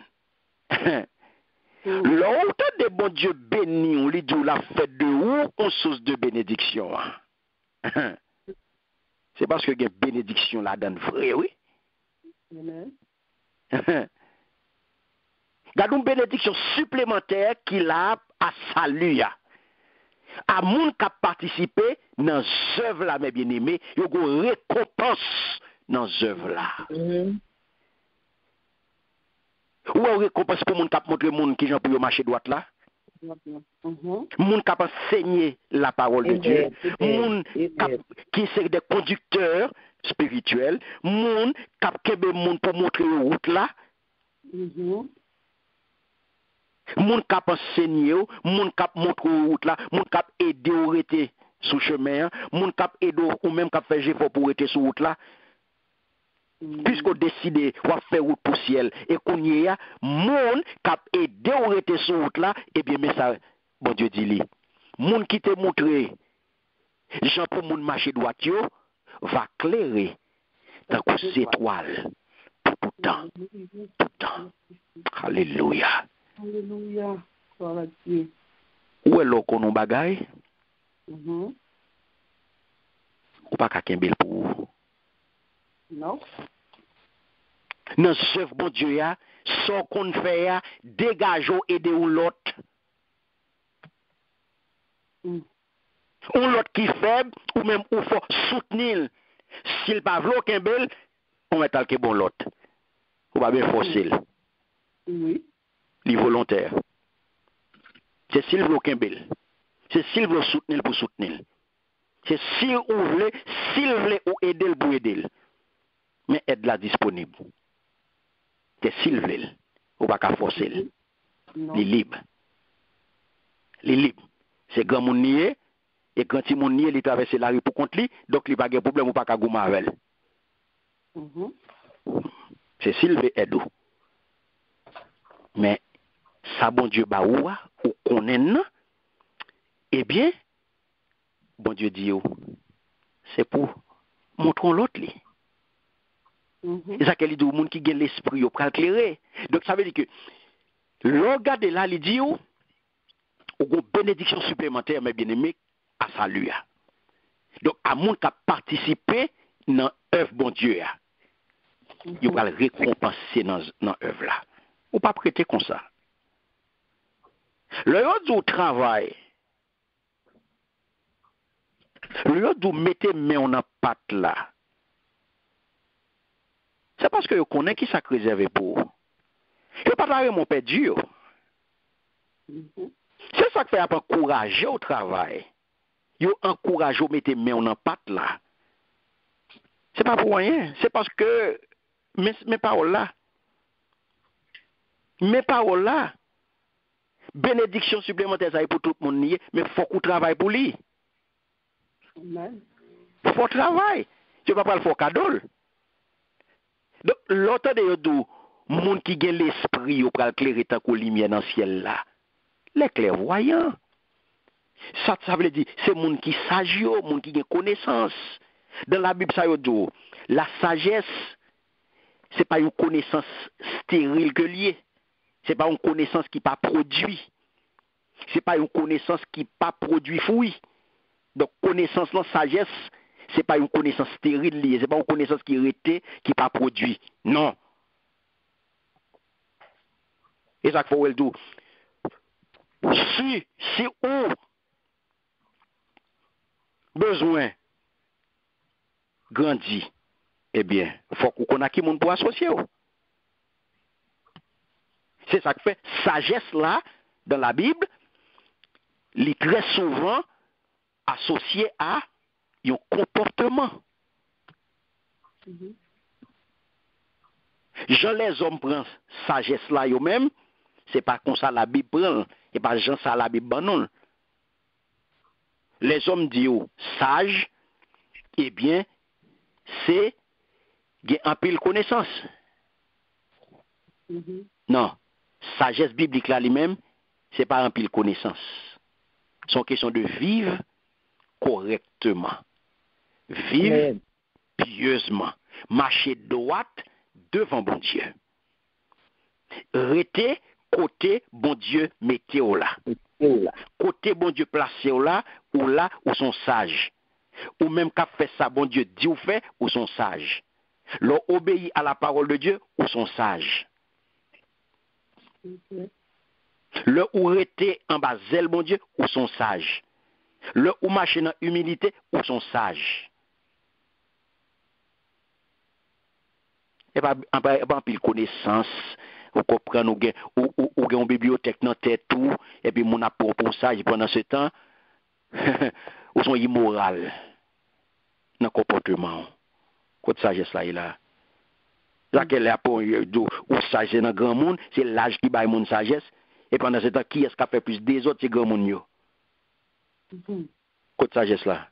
L'autre de bon Dieu béni, on lui dit la fête de où on source de bénédiction. C'est parce que il y a bénédiction là-dedans vrai, oui. Gardons une bénédiction supplémentaire qu'il a à salut. À moun qui a participé dans l'œuvre là, mes bien-aimés, il y a une récompense dans l'œuvre là. Ou une récompense pour moun qui a montré moun qui j'en peut marcher droite là. Moun qui a enseigné la parole de Dieu. Moun qui sont des conducteurs spirituels. Moun qui a kebe moun pour montrer la route là. Moun kap enseigné, moun kap montre route là, moun kap aider ou rester sous chemin, moun kap aider ou même kap faire effort pour rester sur route là. Puisqu'on décide ou faire route pour ciel et qu'on y a moun kap aider ou rester sur route là, et bien mais ça bon Dieu dit li. Moun qui te montré Jean pour moun marcher droit yo va clairer dans ces étoiles pour tout temps. Tout temps. Alléluia. Alléluia. Gloire à Dieu. Où est l'eau qu'on a bagaille? Ou pas qu'à kembel pour vous? Non. Dans ce bon Dieu, ya, sans qu'on fait, dégageons et de ou l'autre. Ou l'autre qui est faible, ou même ou faut soutenir. S'il pas vlo kembel, on met tal que bon l'autre. Ou pas bien forcer. Oui. Les volontaires. C'est s'il veut kembel. C'est s'il veut soutenir pour soutenir. C'est s'il veut ou aider pour aider. Mais aide là disponible. C'est s'il veut. Ou pas qu'à forcer. Il est libre. Il est libre. C'est grand moun nié. Et quand il moun nié, il traverse la rue pour contre lui. Donc il n'y a pas de problème ou pas qu'à goumer avec. C'est s'il veut aider. Mais ça bon Dieu ba ou connaît, eh bien bon Dieu dit, c'est pour montrer l'autre. C'est ça qu'elle dit au monde qui a l'esprit pour éclairer. Donc ça veut dire que le regard de là, il dit, ou une bénédiction supplémentaire, mes bien-aimés, à salut. Donc, à monde qui a participé dans l'œuvre bon Dieu, il va le récompenser dans l'œuvre là. Ou pas prêter comme ça. Le jour du travail, le jour du mettez main en patte là, c'est parce que vous connaissez qui ça réservé pour. Vous ne pas mon père Dieu. C'est ça qui fait encourager au travail. Vous encouragez à mettre main en patte là. C'est pas pour rien. C'est parce que mes paroles là, bénédiction supplémentaire, ça est pour tout le monde, mais il faut qu'on travaille pour lui. Il faut travailler. Tu ne peux pas le faire cadeau. Donc, l'autre de monde qui a l'esprit, pour éclairer tant que lumière dans le ciel là. Les clairvoyants. Ça veut dire, c'est monde qui sage, monde qui a connaissance. Dans la Bible, ça veut dire, la sagesse, c'est pas une connaissance stérile que liée. C'est pas une connaissance qui pas produit. C'est pas une connaissance qui pas produit fruit. Donc connaissance la sagesse, c'est pas une connaissance stérile liée, c'est pas une connaissance qui était qui pas produit. Non. Et ça faut le dire. Si on besoin grandit, eh bien, faut qu'on a qui monde pour associer. C'est ça que fait sagesse là dans la Bible, il est très souvent associé à un comportement. Jean les hommes prennent sagesse là eux-mêmes, c'est pas comme ça la Bible prend, et pas Jean ça la Bible non. Les hommes disent sage, eh bien, c'est un pile connaissance. Non, sagesse biblique là lui-même, c'est pas un pile connaissance. C'est une question de vivre correctement, vivre pieusement, marcher droite devant bon Dieu. Rester côté bon Dieu météo là. Côté bon Dieu placé là où sont sages. Ou même qu'a fait ça bon Dieu dit ou fait ou sont sages. L'on obéit à la parole de Dieu ou sont sages. Le ou rester en bas zèle bon Dieu ou sont sages. Le ou marcher dans humilité ou sont sages. Et pas en pile connaissance, ou comprendre ou une bibliothèque dans tête tout et puis mon apport pour sage pendant ce temps ou sont immoral dans comportement. Côté sagesse là là. Là qu'elle a pour ou sagesse dans grand monde, c'est l'âge qui baille mon sagesse et pendant ce temps qui est-ce qui a fait plus des autres c'est grand monde yo. Côté sagesse là.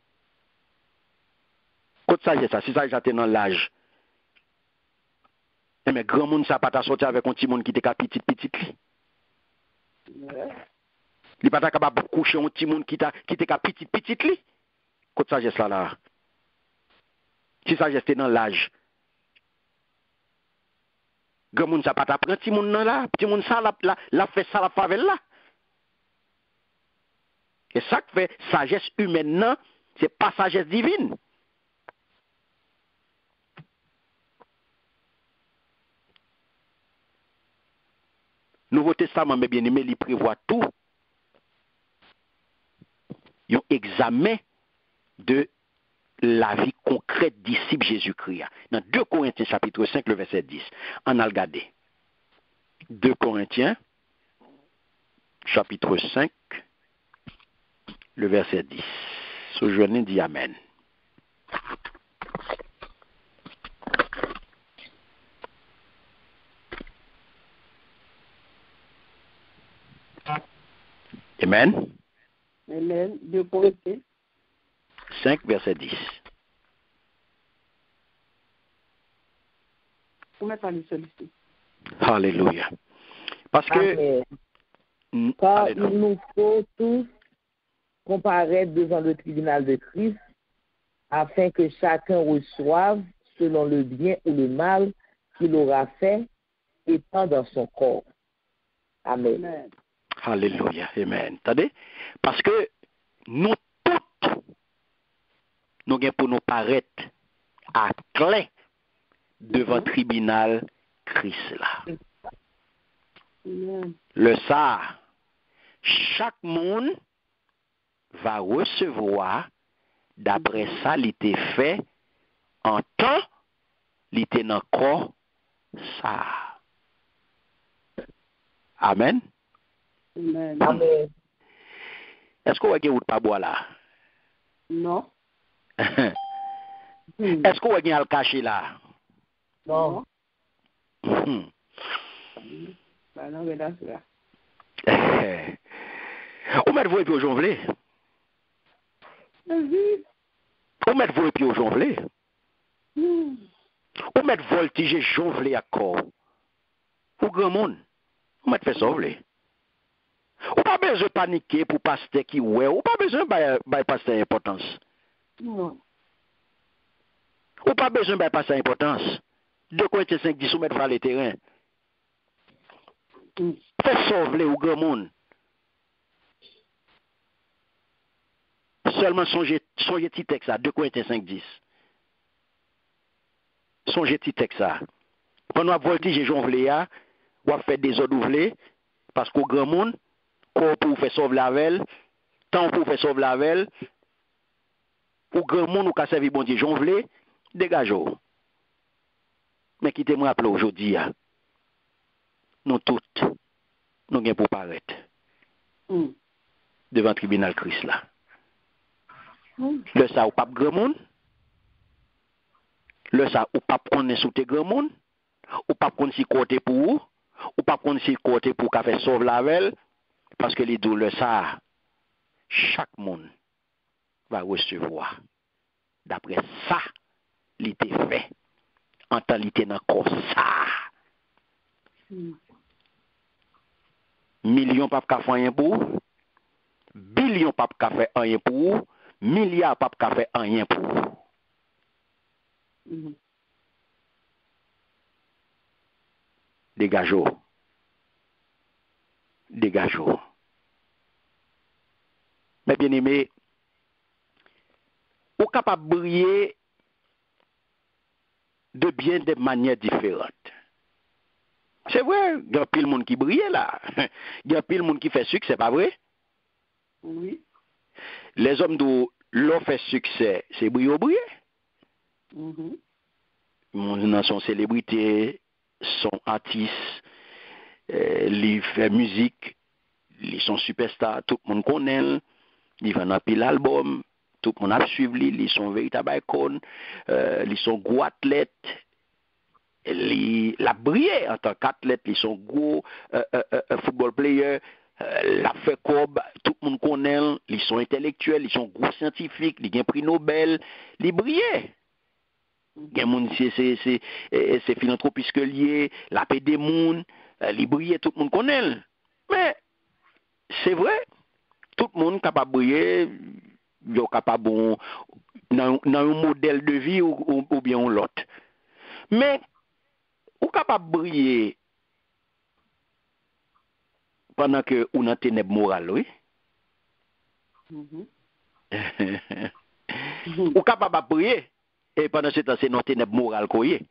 Côté sagesse là, si ça j'étais dans l'âge. Mais grand monde ça pas ta sorti avec un petit monde qui était petit li. Il pas capable de coucher un petit monde qui était petit li. Côté sagesse là. Si sagesse était dans l'âge. Grand monde ça pas ta prend petit monde là, petit monde ça la fait ça la favelle là. Et ça que fait sagesse humaine non, c'est pas sagesse divine. Nouveau Testament, mes bien-aimés, il prévoit tout. Un examen de la vie concrète disciple Jésus-Christ. Dans 2 Corinthiens chapitre 5, le verset 10. On a regardé. 2 Corinthiens chapitre 5, le verset 10. Ce jeune dit Amen. Amen. Amen. 2 Corinthiens 5, verset 10. Vous m'avez parlé celui-ci. Alléluia. Parce que... Car il nous faut tous comparaître devant le tribunal de Christ, afin que chacun reçoive selon le bien ou le mal qu'il aura fait, étant dans son corps. Amen. Amen. Alléluia. Amen. Attendez? Parce que nous toutes, nous avons pour nous paraître à clé devant le tribunal Christ là. Amen. Le ça, chaque monde va recevoir d'après ça, il était fait en temps, il était dans le corps ça. Amen. Amen. Amen. Est-ce qu'on va gagner ou pas boire là? Non. Est-ce qu'on va gagner à le cacher là? Non. Mhm. Bah non, mais là, c'est là. Où mettez-vous et puis au jonglé? Où mettez-vous et puis au jonglé? Où mettez-vous voltiger jonglé à corps? Ou grand monde? Où mettez-vous ça jonglé? Ou pas besoin de paniquer pour pasteur qui ouais, ou pas besoin de pasteur importance. Non. Ou pas besoin de pasteur importance. 2 Corinthiens 5, 10 ou mettre le terrain. Faites sauver ou grand monde. Seulement songez petit texte ça, 2 Corinthiens 5, 10. Songez petit texte ça. Pendant que voltige jonglé a, ou a fait des ordres ouvrés, parce qu'au grand monde, corps pour faire sauver la velle, temps pour faire sauver la velle, au grand monde ou ka servi bon Dieu jonglé, dégagez-vous. Mais quittez-moi appeler aujourd'hui, nous toutes, nous avons pour paraître devant le tribunal Christ là. Le ça ou pas grand monde, le ça ou pas connaître sous tes grand monde, ou pas connaître si côté pour vous, ou pas connaître si côté pour qu'a fait sauver la velle, parce que les deux le ça, chaque monde va recevoir. D'après ça, il était fait. En temps, il était dans le corps ça. Millions pas faire rien pour, billions pas faire rien pour, milliards pas faire rien pour. Dégageons. Dégageons. Mais bien aimé, ou capable de briller de bien des manières différentes. C'est vrai, il y a pile monde qui brille là. Il y a pile monde qui fait succès, pas vrai? Oui. Les hommes d'où l'ont fait succès, c'est briller. Ils sont célébrités, sont artistes, ils font musique, ils sont superstars, tout le monde connaît, ils vendent un pile album, tout le monde a suivi, ils sont véritables icônes, ils sont gros athlètes. La briller en tant qu'athlète, ils sont gros football players, la fait cob, tout le monde connaît, ils sont intellectuels, ils sont gros scientifiques, ils ont prix Nobel, ils brillent. C'est philanthropique lié, la paix des mondes, ils brillent, tout le monde connaît. Mais c'est vrai, tout le monde est capable de briller, il est capable dans un modèle de vie ou bien l'autre. Mais ou capable de briller pendant que on a ténèbres morales, oui. Ou capable de briller et pendant ce temps c'est nos ténèbres morales qu'on y est.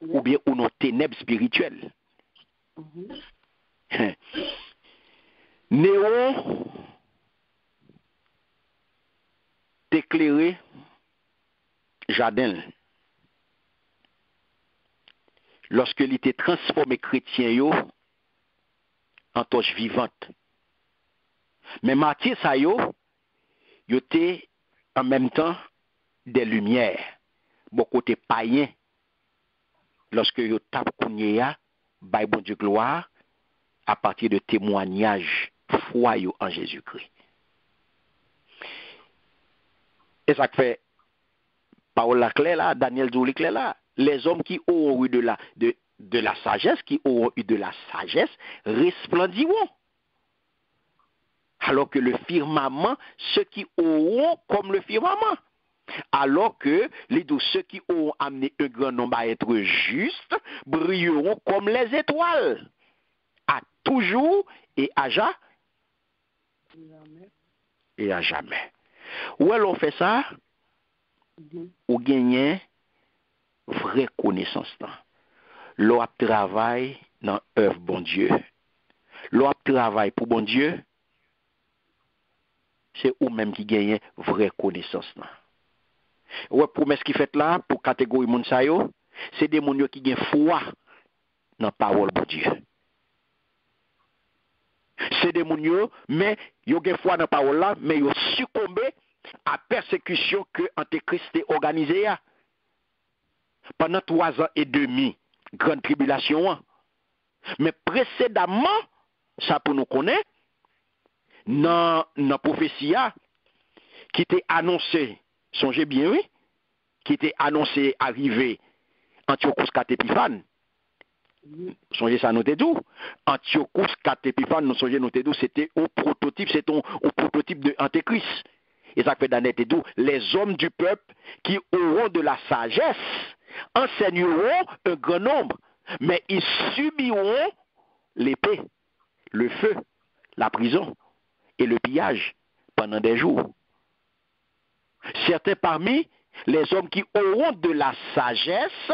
Ou bien ou nos ténèbres spirituelles. Néon éclairé jardin. Lorsque il était transformé chrétien yo en torche vivante. Mais martyr ça yo était en même temps des lumières. Bon côté païen lorsque yo tape kounya bay bon Dieu gloire à partir de témoignages foi yo en Jésus-Christ. Et ça fait parole la claire là, Daniel Zouli clair là, les hommes qui auront eu de la sagesse, qui auront eu de la sagesse, resplendiront. Alors que le firmament, ceux qui auront comme le firmament. Alors que les deux, ceux qui auront amené un grand nombre à être justes, brilleront comme les étoiles. À toujours et à jamais. Et à jamais. Où est-ce qu'on fait ça? Ou gagner vraie connaissance. L'on travaille dans l'œuvre bon Dieu. L'on travaille pour bon Dieu. C'est ou-même qui gagne vraie connaissance. Ouais, promesse qui fait là, pour catégorie moun sa yo, c'est des moun yo qui gagne foi dans la parole de Dieu. C'est des moun yo, mais yo gagne foi dans la parole là, mais yo succombé à persécution que Antéchrist a organisée pendant 3 ans et demi, grande tribulation. Mais précédemment, ça pour nous connaître, dans la prophétie qui était annoncé, songez bien, oui, qui était annoncé arriver Antiochus IV Épiphane. Songez ça, notez tout. Antiochus IV Épiphane, nous songez noter tout, c'était au prototype, c'est au prototype de Antéchrist. Et ça fait d'année tout, les hommes du peuple qui auront de la sagesse enseigneront un grand nombre, mais ils subiront l'épée, le feu, la prison et le pillage pendant des jours. Certains parmi les hommes qui auront de la sagesse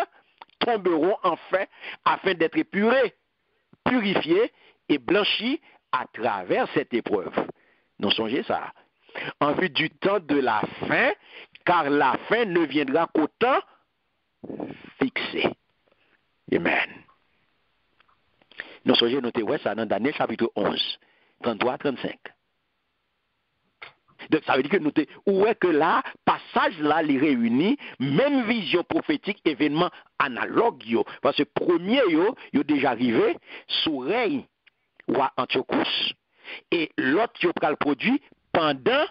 tomberont enfin afin d'être épurés, purifiés et blanchis à travers cette épreuve. Nous songez ça. En vue du temps de la fin, car la fin ne viendra qu'au temps fixé. Amen. Nous songez noter ça dans Daniel chapitre 11, 33-35. Donc ça veut dire que nous où est que là, passage là, les réunit, même vision prophétique, événement analogue yo. Parce que premier yo déjà arrivé sous règne roi Antiochus et l'autre yo pral produit pendant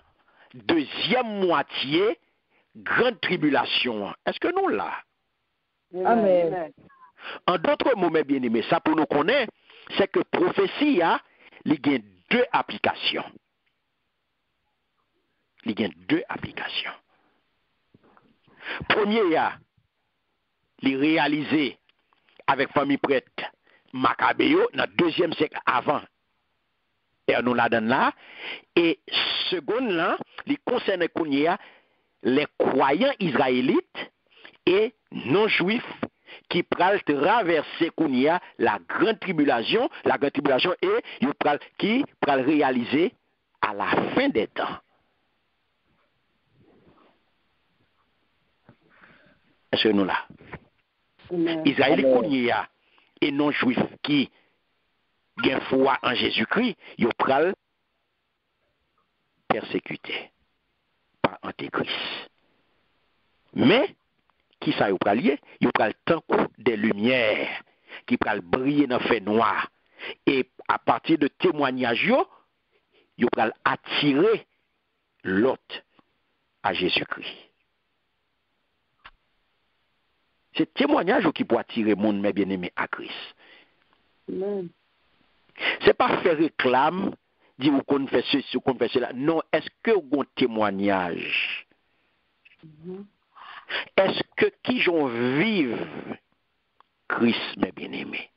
deuxième moitié grande tribulation. Est-ce que nous là? Amen. En d'autres mots, mes bien-aimés, ça pour nous connaître, c'est que prophétie il y a 2 applications. Il y a 2 applications. Premier, il est réalisé avec famille prêtre Macabéo dans le 2e siècle avant. Et nous la donne là. Et second là, il concerne les croyants israélites et non-juifs qui pral traverser la grande tribulation et qui pral réaliser à la fin des temps. Est-ce que nous là? Israélites et non-juifs qui ont foi en Jésus-Christ, ils pral persécutés par Antéchrist. Mais qui ça y pral lié? Il pral tant des lumières qui pral briller dans le fait noir. Et à partir de témoignages, il pral attirer l'autre à Jésus-Christ. C'est témoignage qui peut attirer le monde, mes bien-aimés, à Christ. C'est pas faire réclame, dire qu'on fait ceci, qu'on fait cela. Non, est-ce que vous avez un témoignage? Est-ce que qui j'en vive Christ, mes bien-aimés?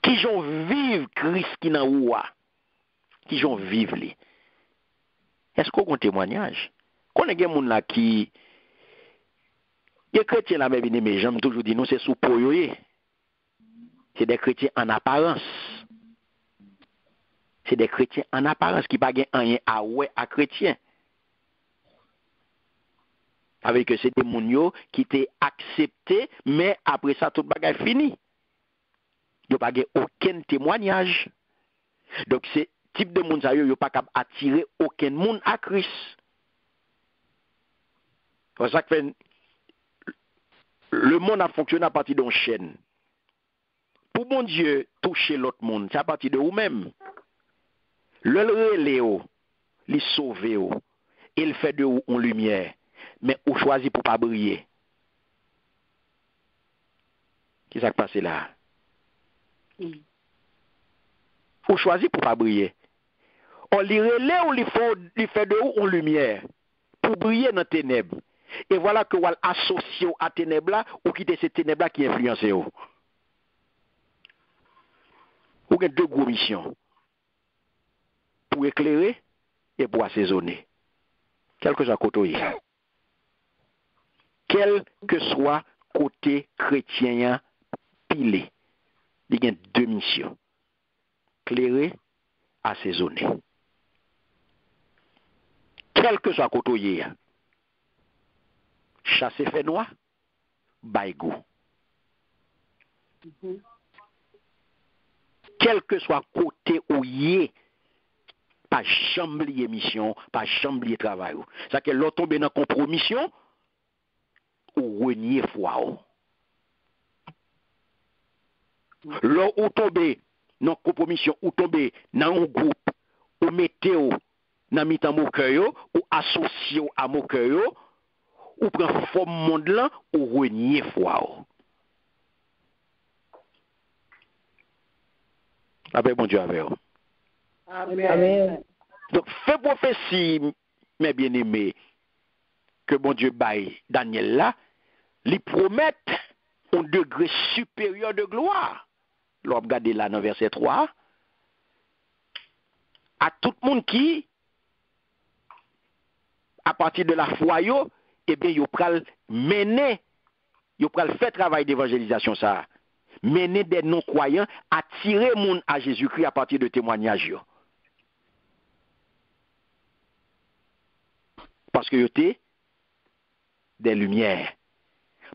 Qui j'en vive Christ qui n'a ouah? Qui j'en vive lui? Est-ce qu'on a un témoignage? Qu'on a des gens là qui les chrétiens là, mes bien-aimés, j'aime toujours dire, nous c'est sous poyoye. C'est des chrétiens en apparence. C'est des chrétiens en apparence qui ne pas rien à ouais à chrétiens. Avec que c'est des gens qui étaient acceptés, mais après ça, tout le bagage fini. Il n'y a pas aucun témoignage. Donc, c'est type de monde, il n'y a pas capable d'attirer aucun monde à Christ. C'est pour ça que le monde a fonctionné à partir d'une chaîne. Pour mon Dieu toucher l'autre monde, c'est à partir de vous-même. Le relais, il sauve, il fait de vous en lumière, mais vous choisissez pour ne pas briller. Qu'est-ce qui s'est passé là? Ou choisi pour pas briller. On li relève ou li fait de ou en lumière pour briller dans les ténèbres. Et voilà que vous associez à ténèbres là ou quitter ces ténèbres là qui influencent vous. Vous avez deux gros missions. Pour éclairer et pour assaisonner. Quel que soit côté. Quel que soit côté chrétien pilé. Il y a deux missions. Éclairer, assaisonner. Quel que soit côté. Chasser fait noir, baïgou. Quel que soit côté où y est, pas chamblier mission, pas chamblier travail. Ça que l'autre tombe dans compromission ou renier foi. L'autre ou tombe dans compromission ou tombe dans un groupe ou mettez dans mitan mon cœur ou associé à mon cœur ou prend forme monde là ou renier foi. Avec bon Dieu avec vous. Amen. Donc, fais prophétie, mes bien-aimés, que bon Dieu baille Daniel là, lui promettent un degré supérieur de gloire. L'on regarde là dans verset 3. À tout le monde qui, à partir de la foi, eh bien, il pral mener, il pral faire travail d'évangélisation ça. Mener des non-croyants, attirer monde à Jésus-Christ à partir de témoignages. Parce que yote des lumières.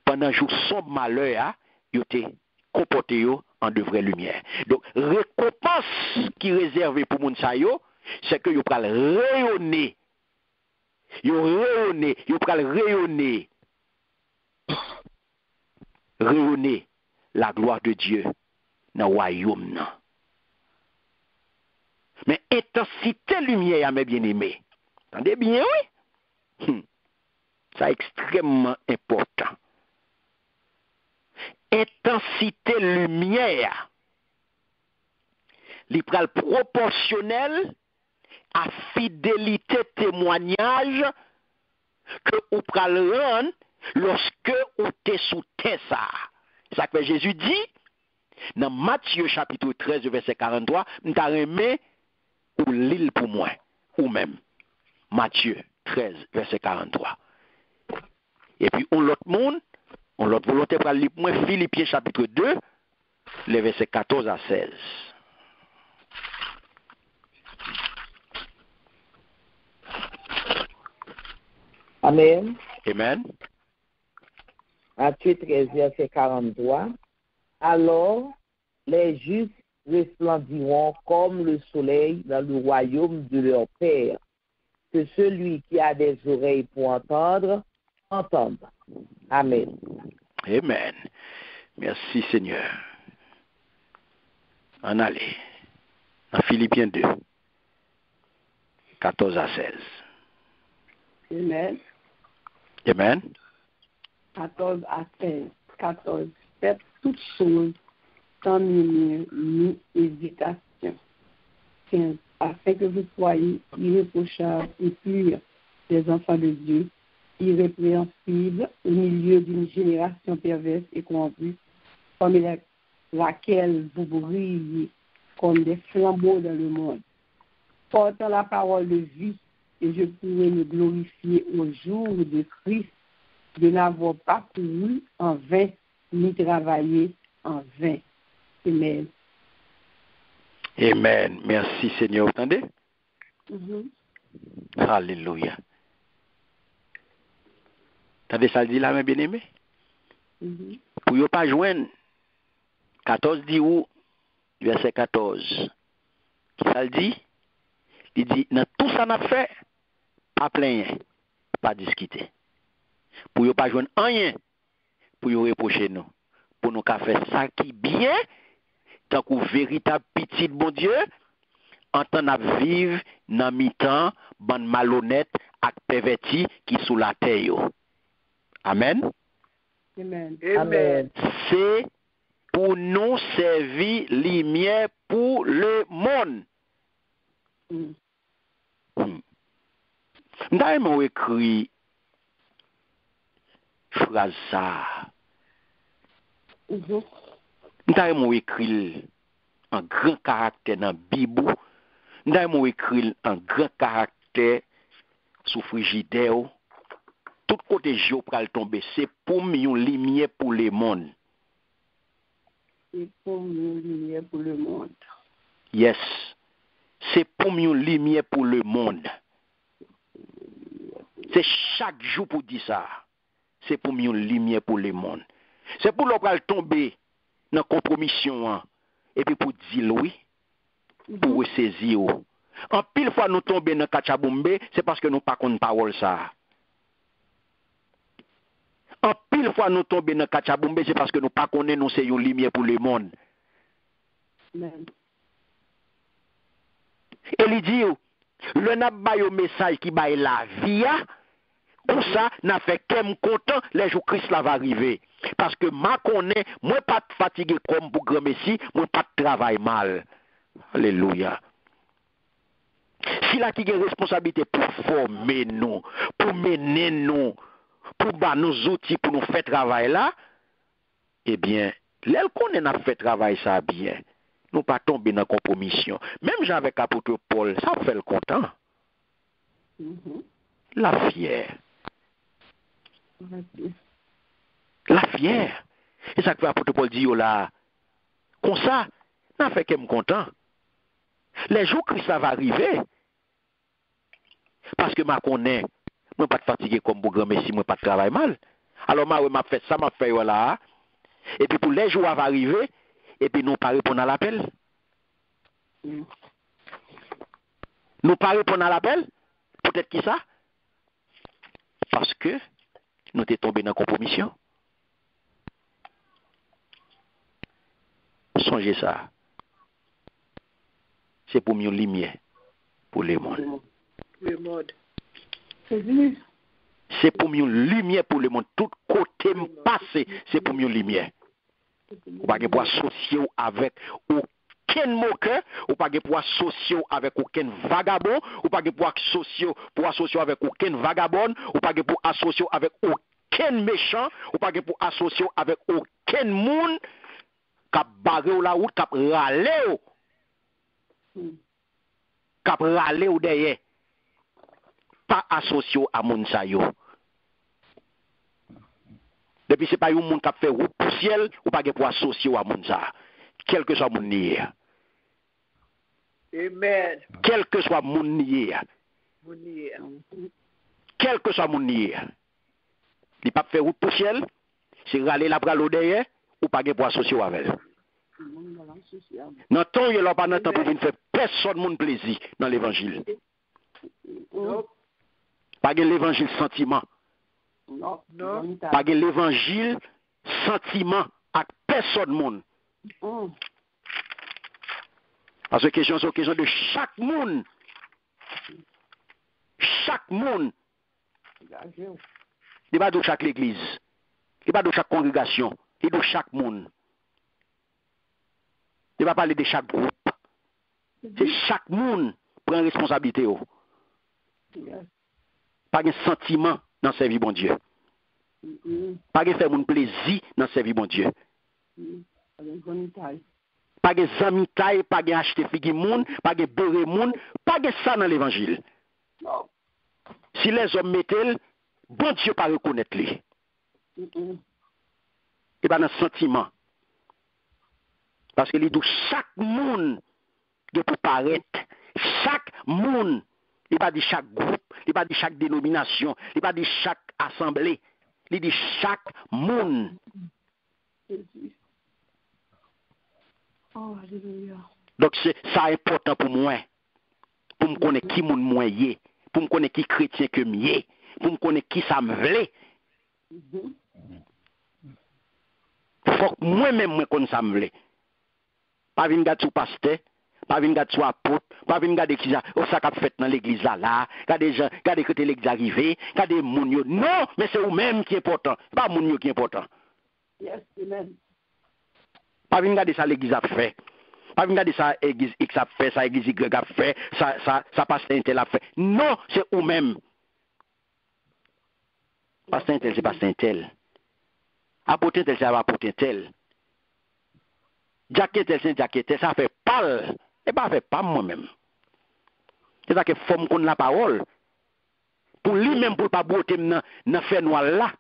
Pendant jour sombre malheur, yote comporté en de vraies lumières. Donc, récompense qui est réservée pour moun sa yo, c'est que yo pral rayonner. Yo pral rayonner la gloire de Dieu dans le royaume nan. Mais intensité lumière, mes bien-aimés. Entendez bien, oui? C'est extrêmement important. Intensité lumière, li pral proportionnel à fidélité témoignage que ou pral rendre lorsque ou t'es sous terre ça. Ça que Jésus dit dans Matthieu chapitre 13 verset 43, m'ta remé ou l'île pour moi ou même. Matthieu 13 verset 43. Et puis on l'autre monde, on l'autre volonté pour lire moi Philippiens chapitre 2 les versets 14 à 16. Amen. Amen. Matthieu 13, verset 43. Alors, les justes resplendiront comme le soleil dans le royaume de leur Père. Que celui qui a des oreilles pour entendre, entende. Amen. Amen. Merci Seigneur. En allez. En Philippiens 2, 14 à 16. Amen. Amen. 14 à 16. 14. Faites toutes choses sans murmure ni hésitation. 15. Afin que vous soyez irréprochables et purs des enfants de Dieu, irrépréhensibles au milieu d'une génération perverse et corrompue, parmi laquelle vous brillez comme des flambeaux dans le monde, portant la parole de vie, et je pourrai me glorifier au jour de Christ, de n'avoir pas couru en vain, ni travaillé en vain. Amen. Amen. Merci Seigneur. Vous entendez? Alléluia. T'as ça dit là, mes bien-aimés? Pour ne pas joindre 14 dit où? Verset 14. Ça le dit? Il dit, dans tout ça n'a fait, pas plaindre, pas discuter. Pour ne pas joindre rien, pour nous reprocher nous. Pour nous faire ça qui bien, tant que véritable petit bon Dieu, en temps à vivre dans mi-temps, bande malhonnête, ak perverti qui sous la terre. Amen. Amen. Amen. C'est pour nous servir lumière pour le monde. D'ailleurs, écrit phrase ça. D'ailleurs, écrit un grand caractère dans la Bible. D'ailleurs, écrit un grand caractère sous frigidaire. Tout côté Dieu pral tomber, c'est pour une lumière pour le monde. C'est pour une lumière pour le monde. Yes. C'est pour une lumière pour le monde. C'est chaque jour pour dire ça. C'est pour une lumière pour le monde. C'est pour l'on pral tomber dans la compromission et puis pour dire oui, pour ressaisir. En pile fois nous tomber dans Kachabombe, c'est parce que nous pas connaissons parole ça. En pile fois nous tomber dans Kachabombe, c'est parce que nous pas connaissons nous c'est une lumière pour le monde. Amen. Et il dit, le n'a pas un message qui baille la vie, comme ça, n'a fait qu'un content les jours Christ là va arriver. Parce que ma connais, moi pas fatigué comme pour grand messie, moi pas de travail mal. Alléluia. Si là qui a responsabilité pour former nous, pour mener nous, pour battre nos outils pour nous faire travail là, eh bien, l'elle qu'on a fait travail ça bien. Nous pas tomber dans la compromission. Même avec l'apôtre Paul, ça fait le content. La fière. La fière. Et ça que l'apôtre Paul dit là, comme ça, n'a fait qu'elle me content. Les jours Christ va arriver. Parce que je connais, je ne pas fatigué comme pour grand messie, je ne pas travailler mal. Alors, je fait ça, je fait là. Et puis pour les jours va arriver, et puis nous pas répondre à l'appel. Nous pas répondre à l'appel. Peut-être qui ça? Parce que nous sommes tombés dans la compromission. Songez ça. C'est pour mieux lumière pour le monde. Le monde. C'est pour mieux lumière pour le monde. Tout côté passé, c'est pour mieux lumière. Ou pas pour associer avec aucun moqueur, ou pas pour associer avec aucun vagabond, ou pas pour associer avec aucun vagabond, ou pas pour associer avec aucun méchant, ou pas pour associer avec aucun monde qui a barré la route, qui a râlé. Qui a râlé ou derrière. Pas associé à moun sa yo. Depuis c'est pas un monde qui a fait route pour ciel ou pas pour associer à moun sa. Quel que soit moun nié. Amen. Quel que soit moun nié. Quel que soit moun nié. Il pas fait route pour ciel, c'est râler la bras derrière ou pas pour associer avec elle. Dans le temps, il n'y a pas de temps pour venir faire personne moun plaisir dans l'évangile. Pas de l'évangile sentiment. Non. Pas de l'évangile sentiment à personne monde. Parce que c'est question de chaque monde. Chaque monde. Il pas de chaque église. Il pas de chaque congrégation. Il de chaque monde. Il va parler de chaque groupe. C'est chaque monde prend responsabilité. Pas de sentiment dans sa vie, bon Dieu. Pas de faire mon plaisir dans sa vie, bon Dieu. Pas de zamitaille, pas de acheter figue moun, pas de beurre moun, pas de ça dans l'évangile. Si les hommes mettent, bon Dieu pas reconnaître les. Et pas dans sentiment. Parce que chaque monde de pour paraître, chaque monde. Il pas dit chaque groupe, il pas dit chaque dénomination, il pas dit chaque assemblée, il dit chaque monde. Oh, alléluia. Donc c'est ça important pour moi, pour me connaître qui monde moi yé, pour me connaître qui chrétien que m'yé, pour me connaître qui ça me vle. Faut que moi-même moi connaisse ça me vle. Pas venir gâter pasteur. Pas venir garder soit apôtre, pas venir garder qui ça qu'a fait dans l'église là, garder gens, garder que l'église arrivé, garder moun yo. Non, mais c'est vous même qui est important, pas moun yo qui est important. Yes, amen. Pas venir regarder ça l'église a fait. Pas venir regarder ça l'église X a fait, ça l'église Y a fait, ça pasteur tel a fait. Non, c'est vous-même. Pasteur tel, c'est pasteur tel. Apôtre tel, c'est apôtre tel. Jacques tel, c'est Jacques tel. Ça fait pas. Et pas fait pas moi-même. C'est ça que faut qu'on la parole. Pour lui-même, pour pas botter dans fait noir là.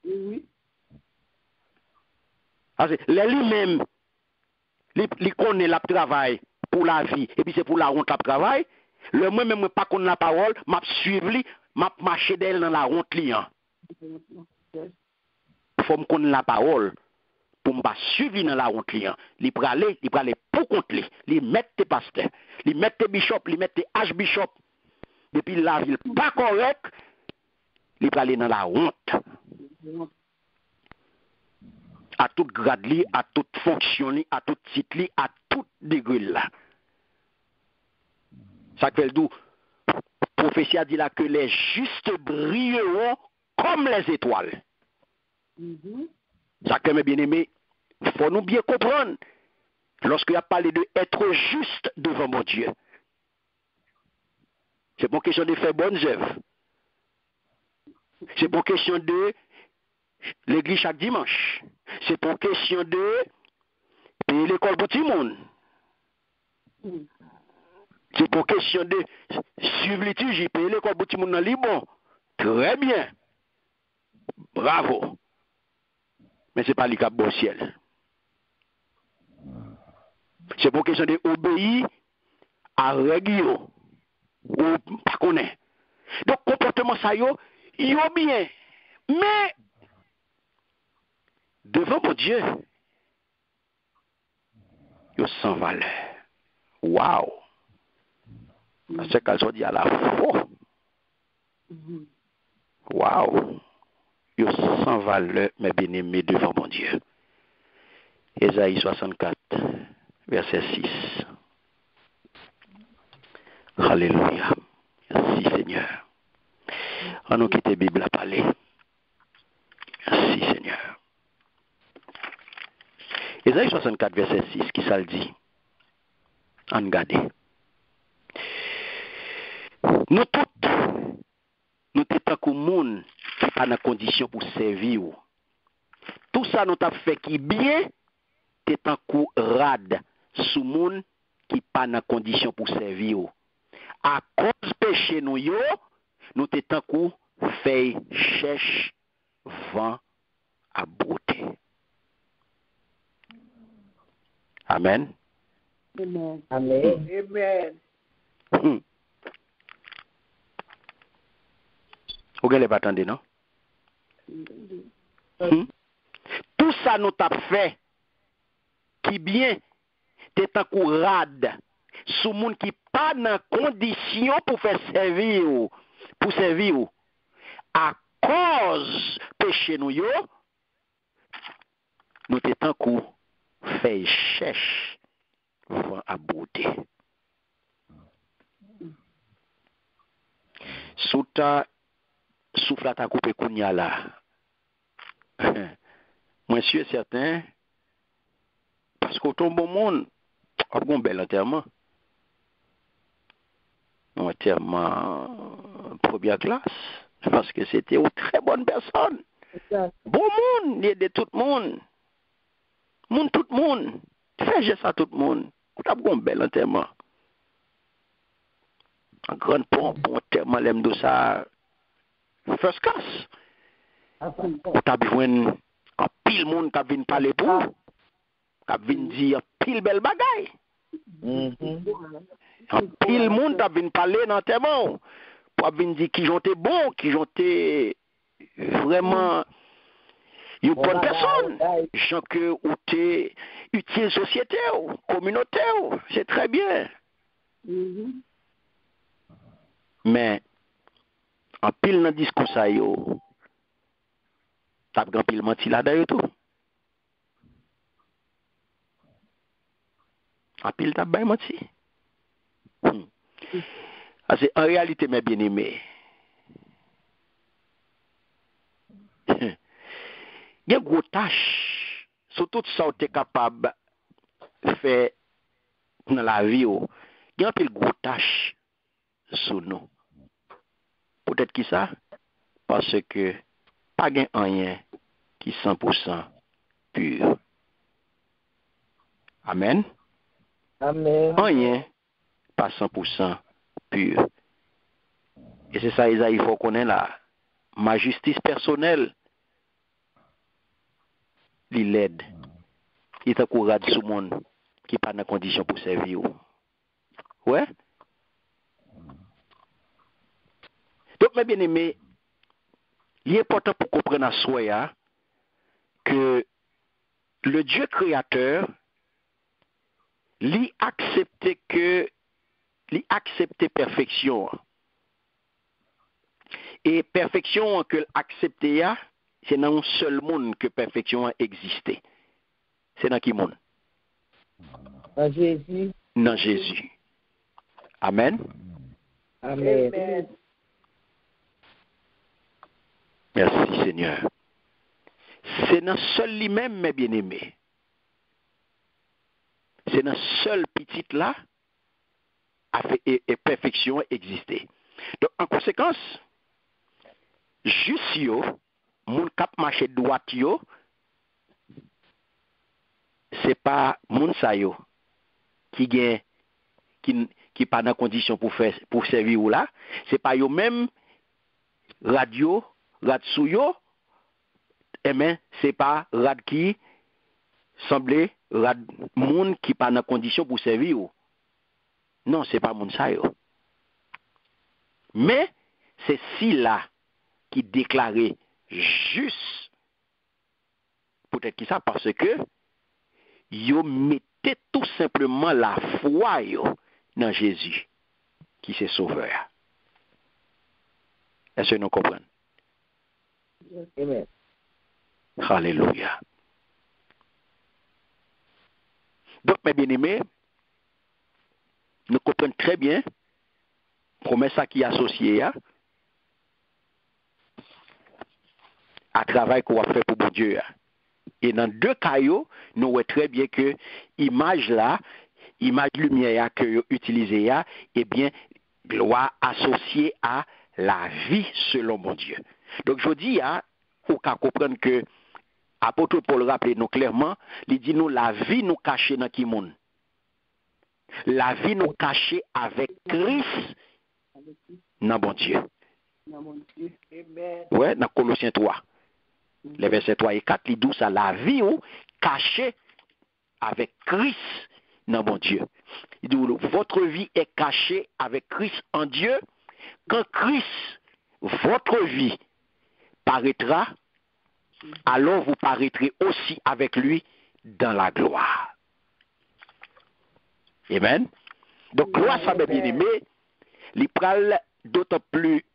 Oui. Parce que lui-même, il connaît le travail pour la vie, et puis c'est pour la honte le travail. Le moi-même, pas connaître la parole, m'a suivre lui, m'a marché d'elle dans la honte li. Faut me connaître la parole pour me pas suivre dans la honte li. Il aller pour contre lui, il mettre tes pasteurs, il mettre tes bishops, il mettre tes archbishops. Depuis la ville pas correct, il aller dans la honte. À tout grade li, à tout fonction li, à tout titre li, à tout degré là. Ça fait le doux. Prophétie a dit là que les justes brilleront comme les étoiles. Ça que mes bien-aimés, il faut nous bien comprendre. Lorsqu'il a parlé de être juste devant mon Dieu, c'est pour question de faire bonnes œuvres. C'est pour question de l'église chaque dimanche. C'est pour question de payer l'école pour tout le monde. C'est pour question de suivre l'étude, payer l'école pour tout le monde dans le bon. Très bien. Bravo. Mais ce n'est pas le cap au ciel. C'est pour question d'obéir à règle ou pas connaître. Donc, comportement ça, yo bien. Mais, devant mon Dieu, yo sans valeur. Waouh! Parce que quand on dit à la fois, waouh! Yo sans valeur, mes bien-aimés, devant mon Dieu. Ésaïe 64, verset 6. Alléluia. Merci Seigneur. On nous quitte la Bible à parler. Merci Seigneur. Ésaïe 64, verset 6, qui ça le dit? En garde. Nous tous, nous sommes comme monde qui pas dans condition pour servir. Tout ça nous t'a fait qui bien, t'es un coup rade sous monde qui pas dans condition pour servir. À cause péché nous yo, nous t'es un coup fait cherche vent à beauté. Amen. Amen. Amen. Amen. Vous n'avez pas attendu, non? Tout ça nous t'a fait qui bien t'es un coup rade sous monde qui pas dans condition pour faire servir pour servir à cause péché nous yo nous t'es un coup fait cherche vent à beauté. Sous ta souffle à ta coupe kounya là. Moi, je suis certain, parce qu'au tombe au monde, on a un bel enterrement. Un enterrement première classe, parce que c'était une très bonne personne. Bon monde, il y a de tout le monde. Monde tout le monde. Fais geste à tout le monde. On a un bel enterrement. Un grand pompe, un enterrement, l'aime de ça, first class. On a besoin un pile monde qui vient parler pour, qui vient dire pile belle bagaille. Un pile monde qui vient parler dans tes mots, pour venir dire qui ont été bons, qui ont été vraiment une bonne personne. Gens que ou t'es utile société ou communauté, c'est très bien. Mais en pile dans discours ça yo, t'as grand pile menti là d'ailleurs tout. En pile t'as bien menti. Parce que en réalité mes bien-aimés, il y a une grosse tâche sur tout ça, tu es capable de faire dans la vie, il y a un peu de gros tâches sur nous. Peut-être qui ça? Parce que pas gain rien qui 100% pur. Amen. Amen. Rien pas 100% pur. Et c'est ça, Isaïe, il faut connaître là. Ma justice personnelle, il l'aide. Il t'encourage tout le monde qui n'est pas dans condition pour servir. Ouais? Donc, mes bien-aimés, il est important pour comprendre à soi que le Dieu créateur, lui accepte perfection. Et perfection que l'accepter, c'est dans un seul monde que perfection existe. C'est dans qui monde? En Jésus. Dans Jésus. Amen. Amen. Amen. Merci Seigneur. C'est dans seul lui-même, mes bien-aimés. C'est dans seul petit là et perfection exister. Donc en conséquence, juste yo, moun kap marché droit yo, c'est pas moun sa yo qui gagne qui pas dans condition pour servir ou là, c'est pas yo même radio sou yo, mais c'est pas rad qui semblait rad moun qui pas dans condition pour servir ou. Non, c'est pas moun sa yo. Mais c'est si là qui déclarait juste, peut-être qui ça, parce que yo mettez tout simplement la foi yo dans Jésus, qui c'est sauveur. Est-ce que nous comprenons? Amen. Alléluia. Donc, mes bien-aimés, nous comprenons très bien promesse qui est associée à travail qu'on va faire pour bon Dieu. Et dans deux cas, nous voyons très bien que l'image là, image lumière que vous utilisez, eh bien, doit associer à la vie selon mon Dieu. Donc, je dis, pour qu'on comprenne que apôtre Paul rappelle nous clairement, il dit nous, la vie nous cachée dans qui monde? La vie nous cachée avec Christ dans bon Dieu. Ouais, dans Colossiens 3. Les versets 3 et 4, il dit ça, la vie ou cachée avec Christ dans mon Dieu. Il dit, votre vie est cachée avec Christ en Dieu. Quand Christ, votre vie, paraîtra, alors vous paraîtrez aussi avec lui dans la gloire. Amen. Donc, gloire, ça, mes bien-aimés, les prales d'autant plus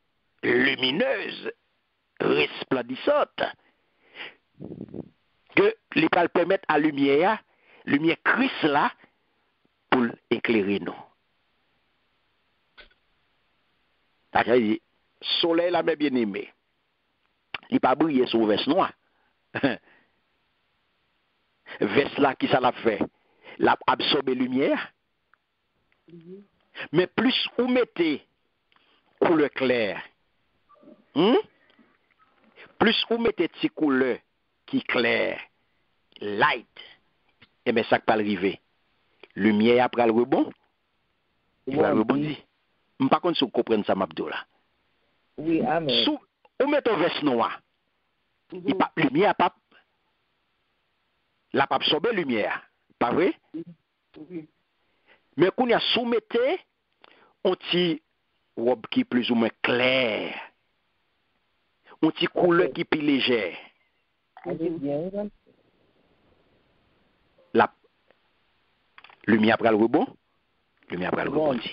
lumineuses, resplendissantes, que les prales permettent à lumière Christ là, pour éclairer nous. C'est-à-dire, soleil là, mes bien-aimés, il n'a pas brillé sur veste noire. Veste là, qui ça l'a fait? L'a absorbé lumière. Mais plus vous mettez couleur claire, plus vous mettez petit couleur qui claire, light, et bien ça va arriver. Lumière après le rebond, il va rebondir. Je ne sais pas si vous comprenez ça, Mabdoula. Oui, amen. Si vous mettez un veste noir, lumière pas la pas absorber lumière, pas vrai? Mais quand on a soumetté un petit robe qui est plus ou moins clair, un petit couleur qui est plus légère. La lumière après le rebond, lumière après le rebondir.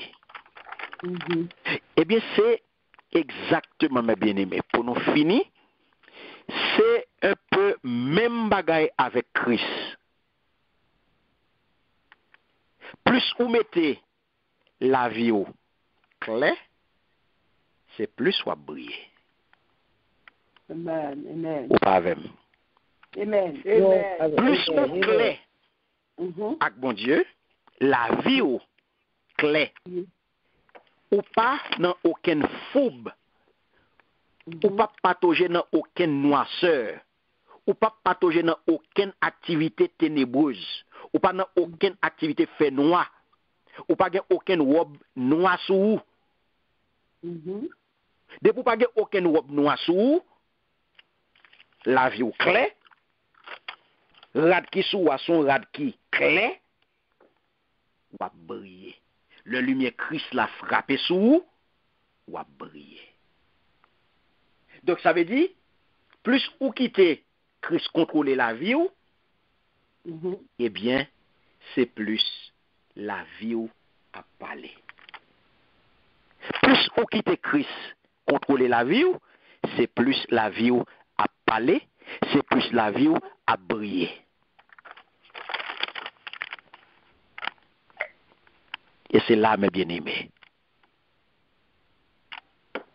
Eh bien, c'est exactement, mes bien-aimés, pour nous finir, c'est un peu même bagaille avec Christ. Plus vous mettez la vie au clair, c'est plus soit briller. Amen. Amen. Ou pas avec. Amen. Plus ou clé avec bon Dieu, la vie ou clé. Ou pas dans aucune fourbe. Ou pas patauger dans aucune noirceur. Ou pas patauger dans aucune activité ténébreuse. Ou pas dans aucune activité fait noir. Ou pas gen aucune robe noire sous ou. De pou pas gen aucune robe noire sous ou, la vie ou clair. Rad qui sous son rad qui clair. Ou a briller. Le lumière Christ l'a frappé sous ou, ou a briller. Donc ça veut dire, plus ou quitter Christ contrôler la vie ou, eh bien, c'est plus la vie ou à parler. Plus ou quitter Christ contrôler la vie ou, c'est plus la vie ou à parler, c'est plus la vie ou à briller. Et c'est là, mes bien-aimés.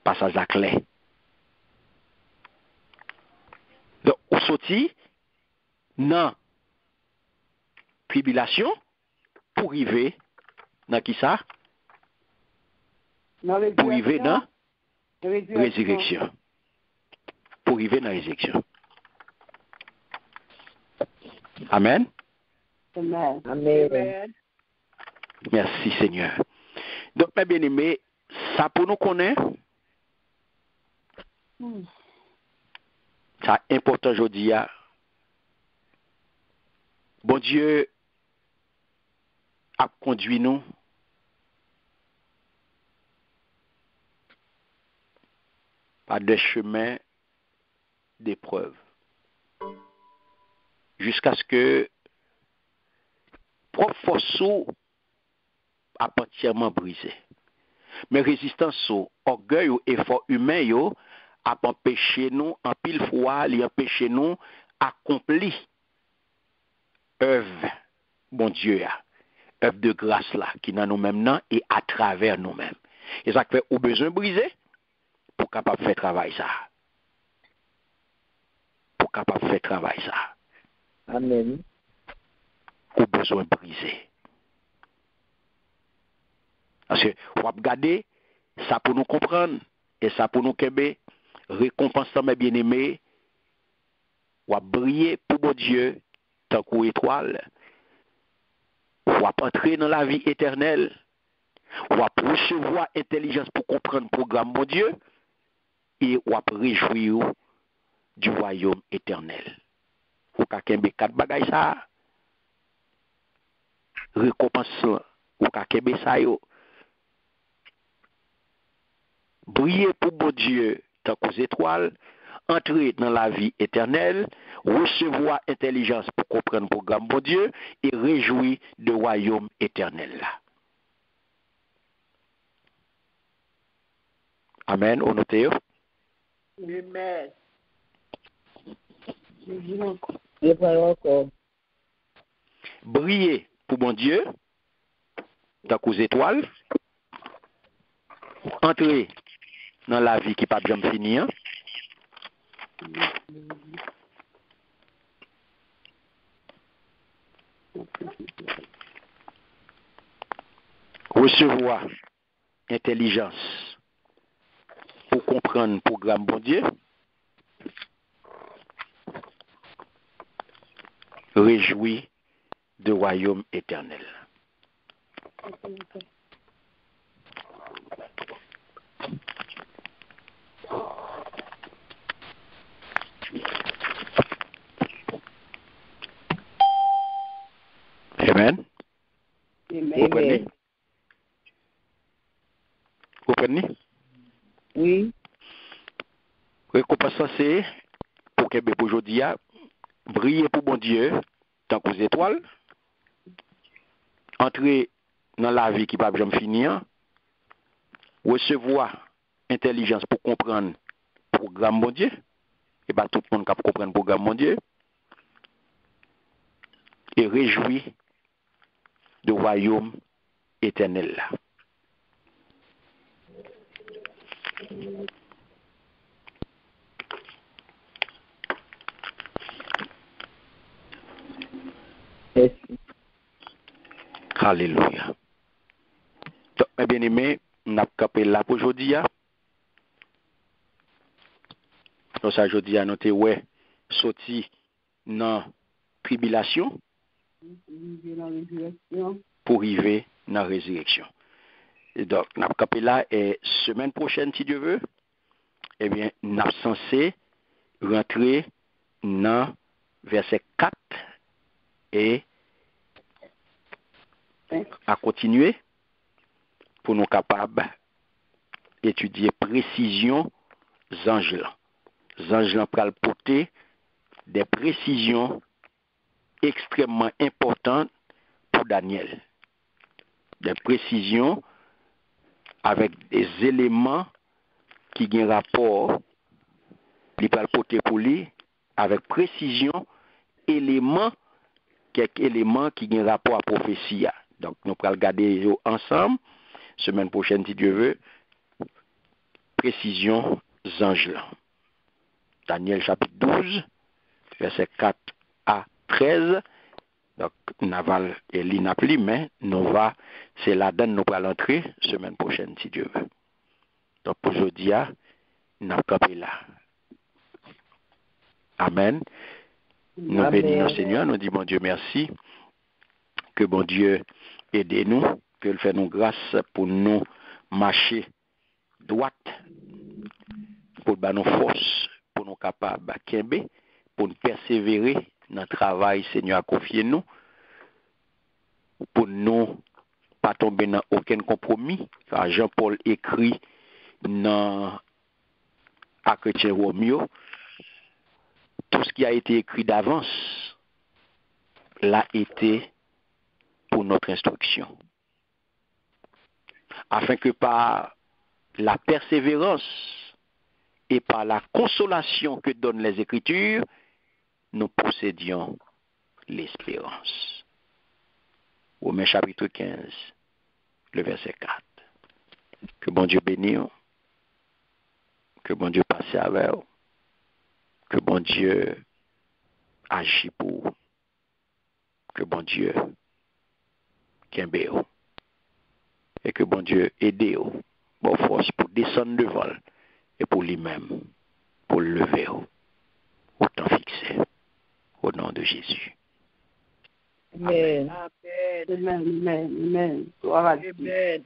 Passage à clé. Donc, on sortit dans tribulation pour arriver dans qui ça? Pour arriver dans résurrection. Pour arriver dans résurrection. Amen. Amen. Merci Seigneur. Donc, mes bien-aimés, ça pour nous connaître, ça important aujourd'hui. Bon Dieu a conduit nous par des chemins d'épreuve. Jusqu'à ce que propre force a entièrement brisé. Mais résistance au orgueil ou effort humain yo a empêché nous en pile fois, il empêché nous accomplir œuvre bon Dieu œuvre de grâce là qui dans nous-mêmes et à travers nous-mêmes. Et ça fait au besoin briser pour capable faire travail ça. Pour capable faire travail ça. Amen. Au besoin briser. Parce que on va regarder ça pour nous comprendre et ça pour nous kembe récompense mes bien-aimés. On va briller pour bon Dieu tant qu'une étoile. On va entrer dans la vie éternelle. On va recevoir intelligence pour comprendre le programme bon Dieu et on va réjouir du royaume éternel. Ou ka kembe quatre bagay ça. Récompense ou ka kembe ça yo. Briller pour bon Dieu tant qu'aux étoiles, entrer dans la vie éternelle, recevoir intelligence pour comprendre le programme bon Dieu et réjouir du royaume éternel. Amen. On note. Amen. Je prends encore. Briller pour bon Dieu tant qu'aux étoiles, entrer dans la vie qui pas jamais finir. Recevoir intelligence pour comprendre le programme bon Dieu. Réjouir du royaume éternel. Amen. Vous comprenez? Vous comprenez? Oui. Récompense c'est pour que aujourd'hui briller pour bon Dieu tant qu'aux étoiles, entrer dans la vie qui ne peut jamais finir, recevoir intelligence pour comprendre le programme bon Dieu, et pas tout le monde qui comprendre le programme bon Dieu, et réjouir du royaume éternel là. Alléluia. Donc, mes bien-aimés, on a capé là pour aujourd'hui. Donc, ça, aujourd'hui, on a ouais, sorti dans tribulation pour arriver dans la résurrection. Et donc, on a capé là et semaine prochaine, si Dieu veut, eh bien, on a censé rentrer dans verset 4 et à continuer pour nous capables d'étudier précision anges là. Anges là pral porter des précisions extrêmement importantes pour Daniel. Des précisions avec des éléments qui ont rapport, il pral porter pour lui avec précision quelques éléments qui ont rapport à la prophétie. Donc, nous allons regarder ensemble, semaine prochaine, si Dieu veut, précision anges là. Daniel chapitre 12, verset 4 à 13. Donc, Naval et l'inapli, mais c'est là-dedans nous allons entrer semaine prochaine, si Dieu veut. Donc, pour aujourd'hui, nous avons campé là. Amen. Nous bénissons le Seigneur, nous disons, bon Dieu, merci. Que bon Dieu aide-nous, qu'il fait nous grâce pour nous marcher droite, pour nous force, pour nous capables de pour nous persévérer dans le travail, Seigneur, a confié nous, pour nous pas tomber dans aucun compromis. Car Jean-Paul écrit dans à Chrétien Roméo, tout ce qui a été écrit d'avance l'a été pour notre instruction. Afin que par la persévérance et par la consolation que donnent les Écritures, nous possédions l'espérance. Romains chapitre 15, le verset 4. Que bon Dieu bénisse, que bon Dieu passe avec vous, que bon Dieu agit pour vous, que bon Dieu kembe vous, et que bon Dieu aide vous, bon force pour descendre devant et pour lui-même, pour lever vous, au temps fixé, au nom de Jésus. Amen. Amen. Amen. Amen. Amen.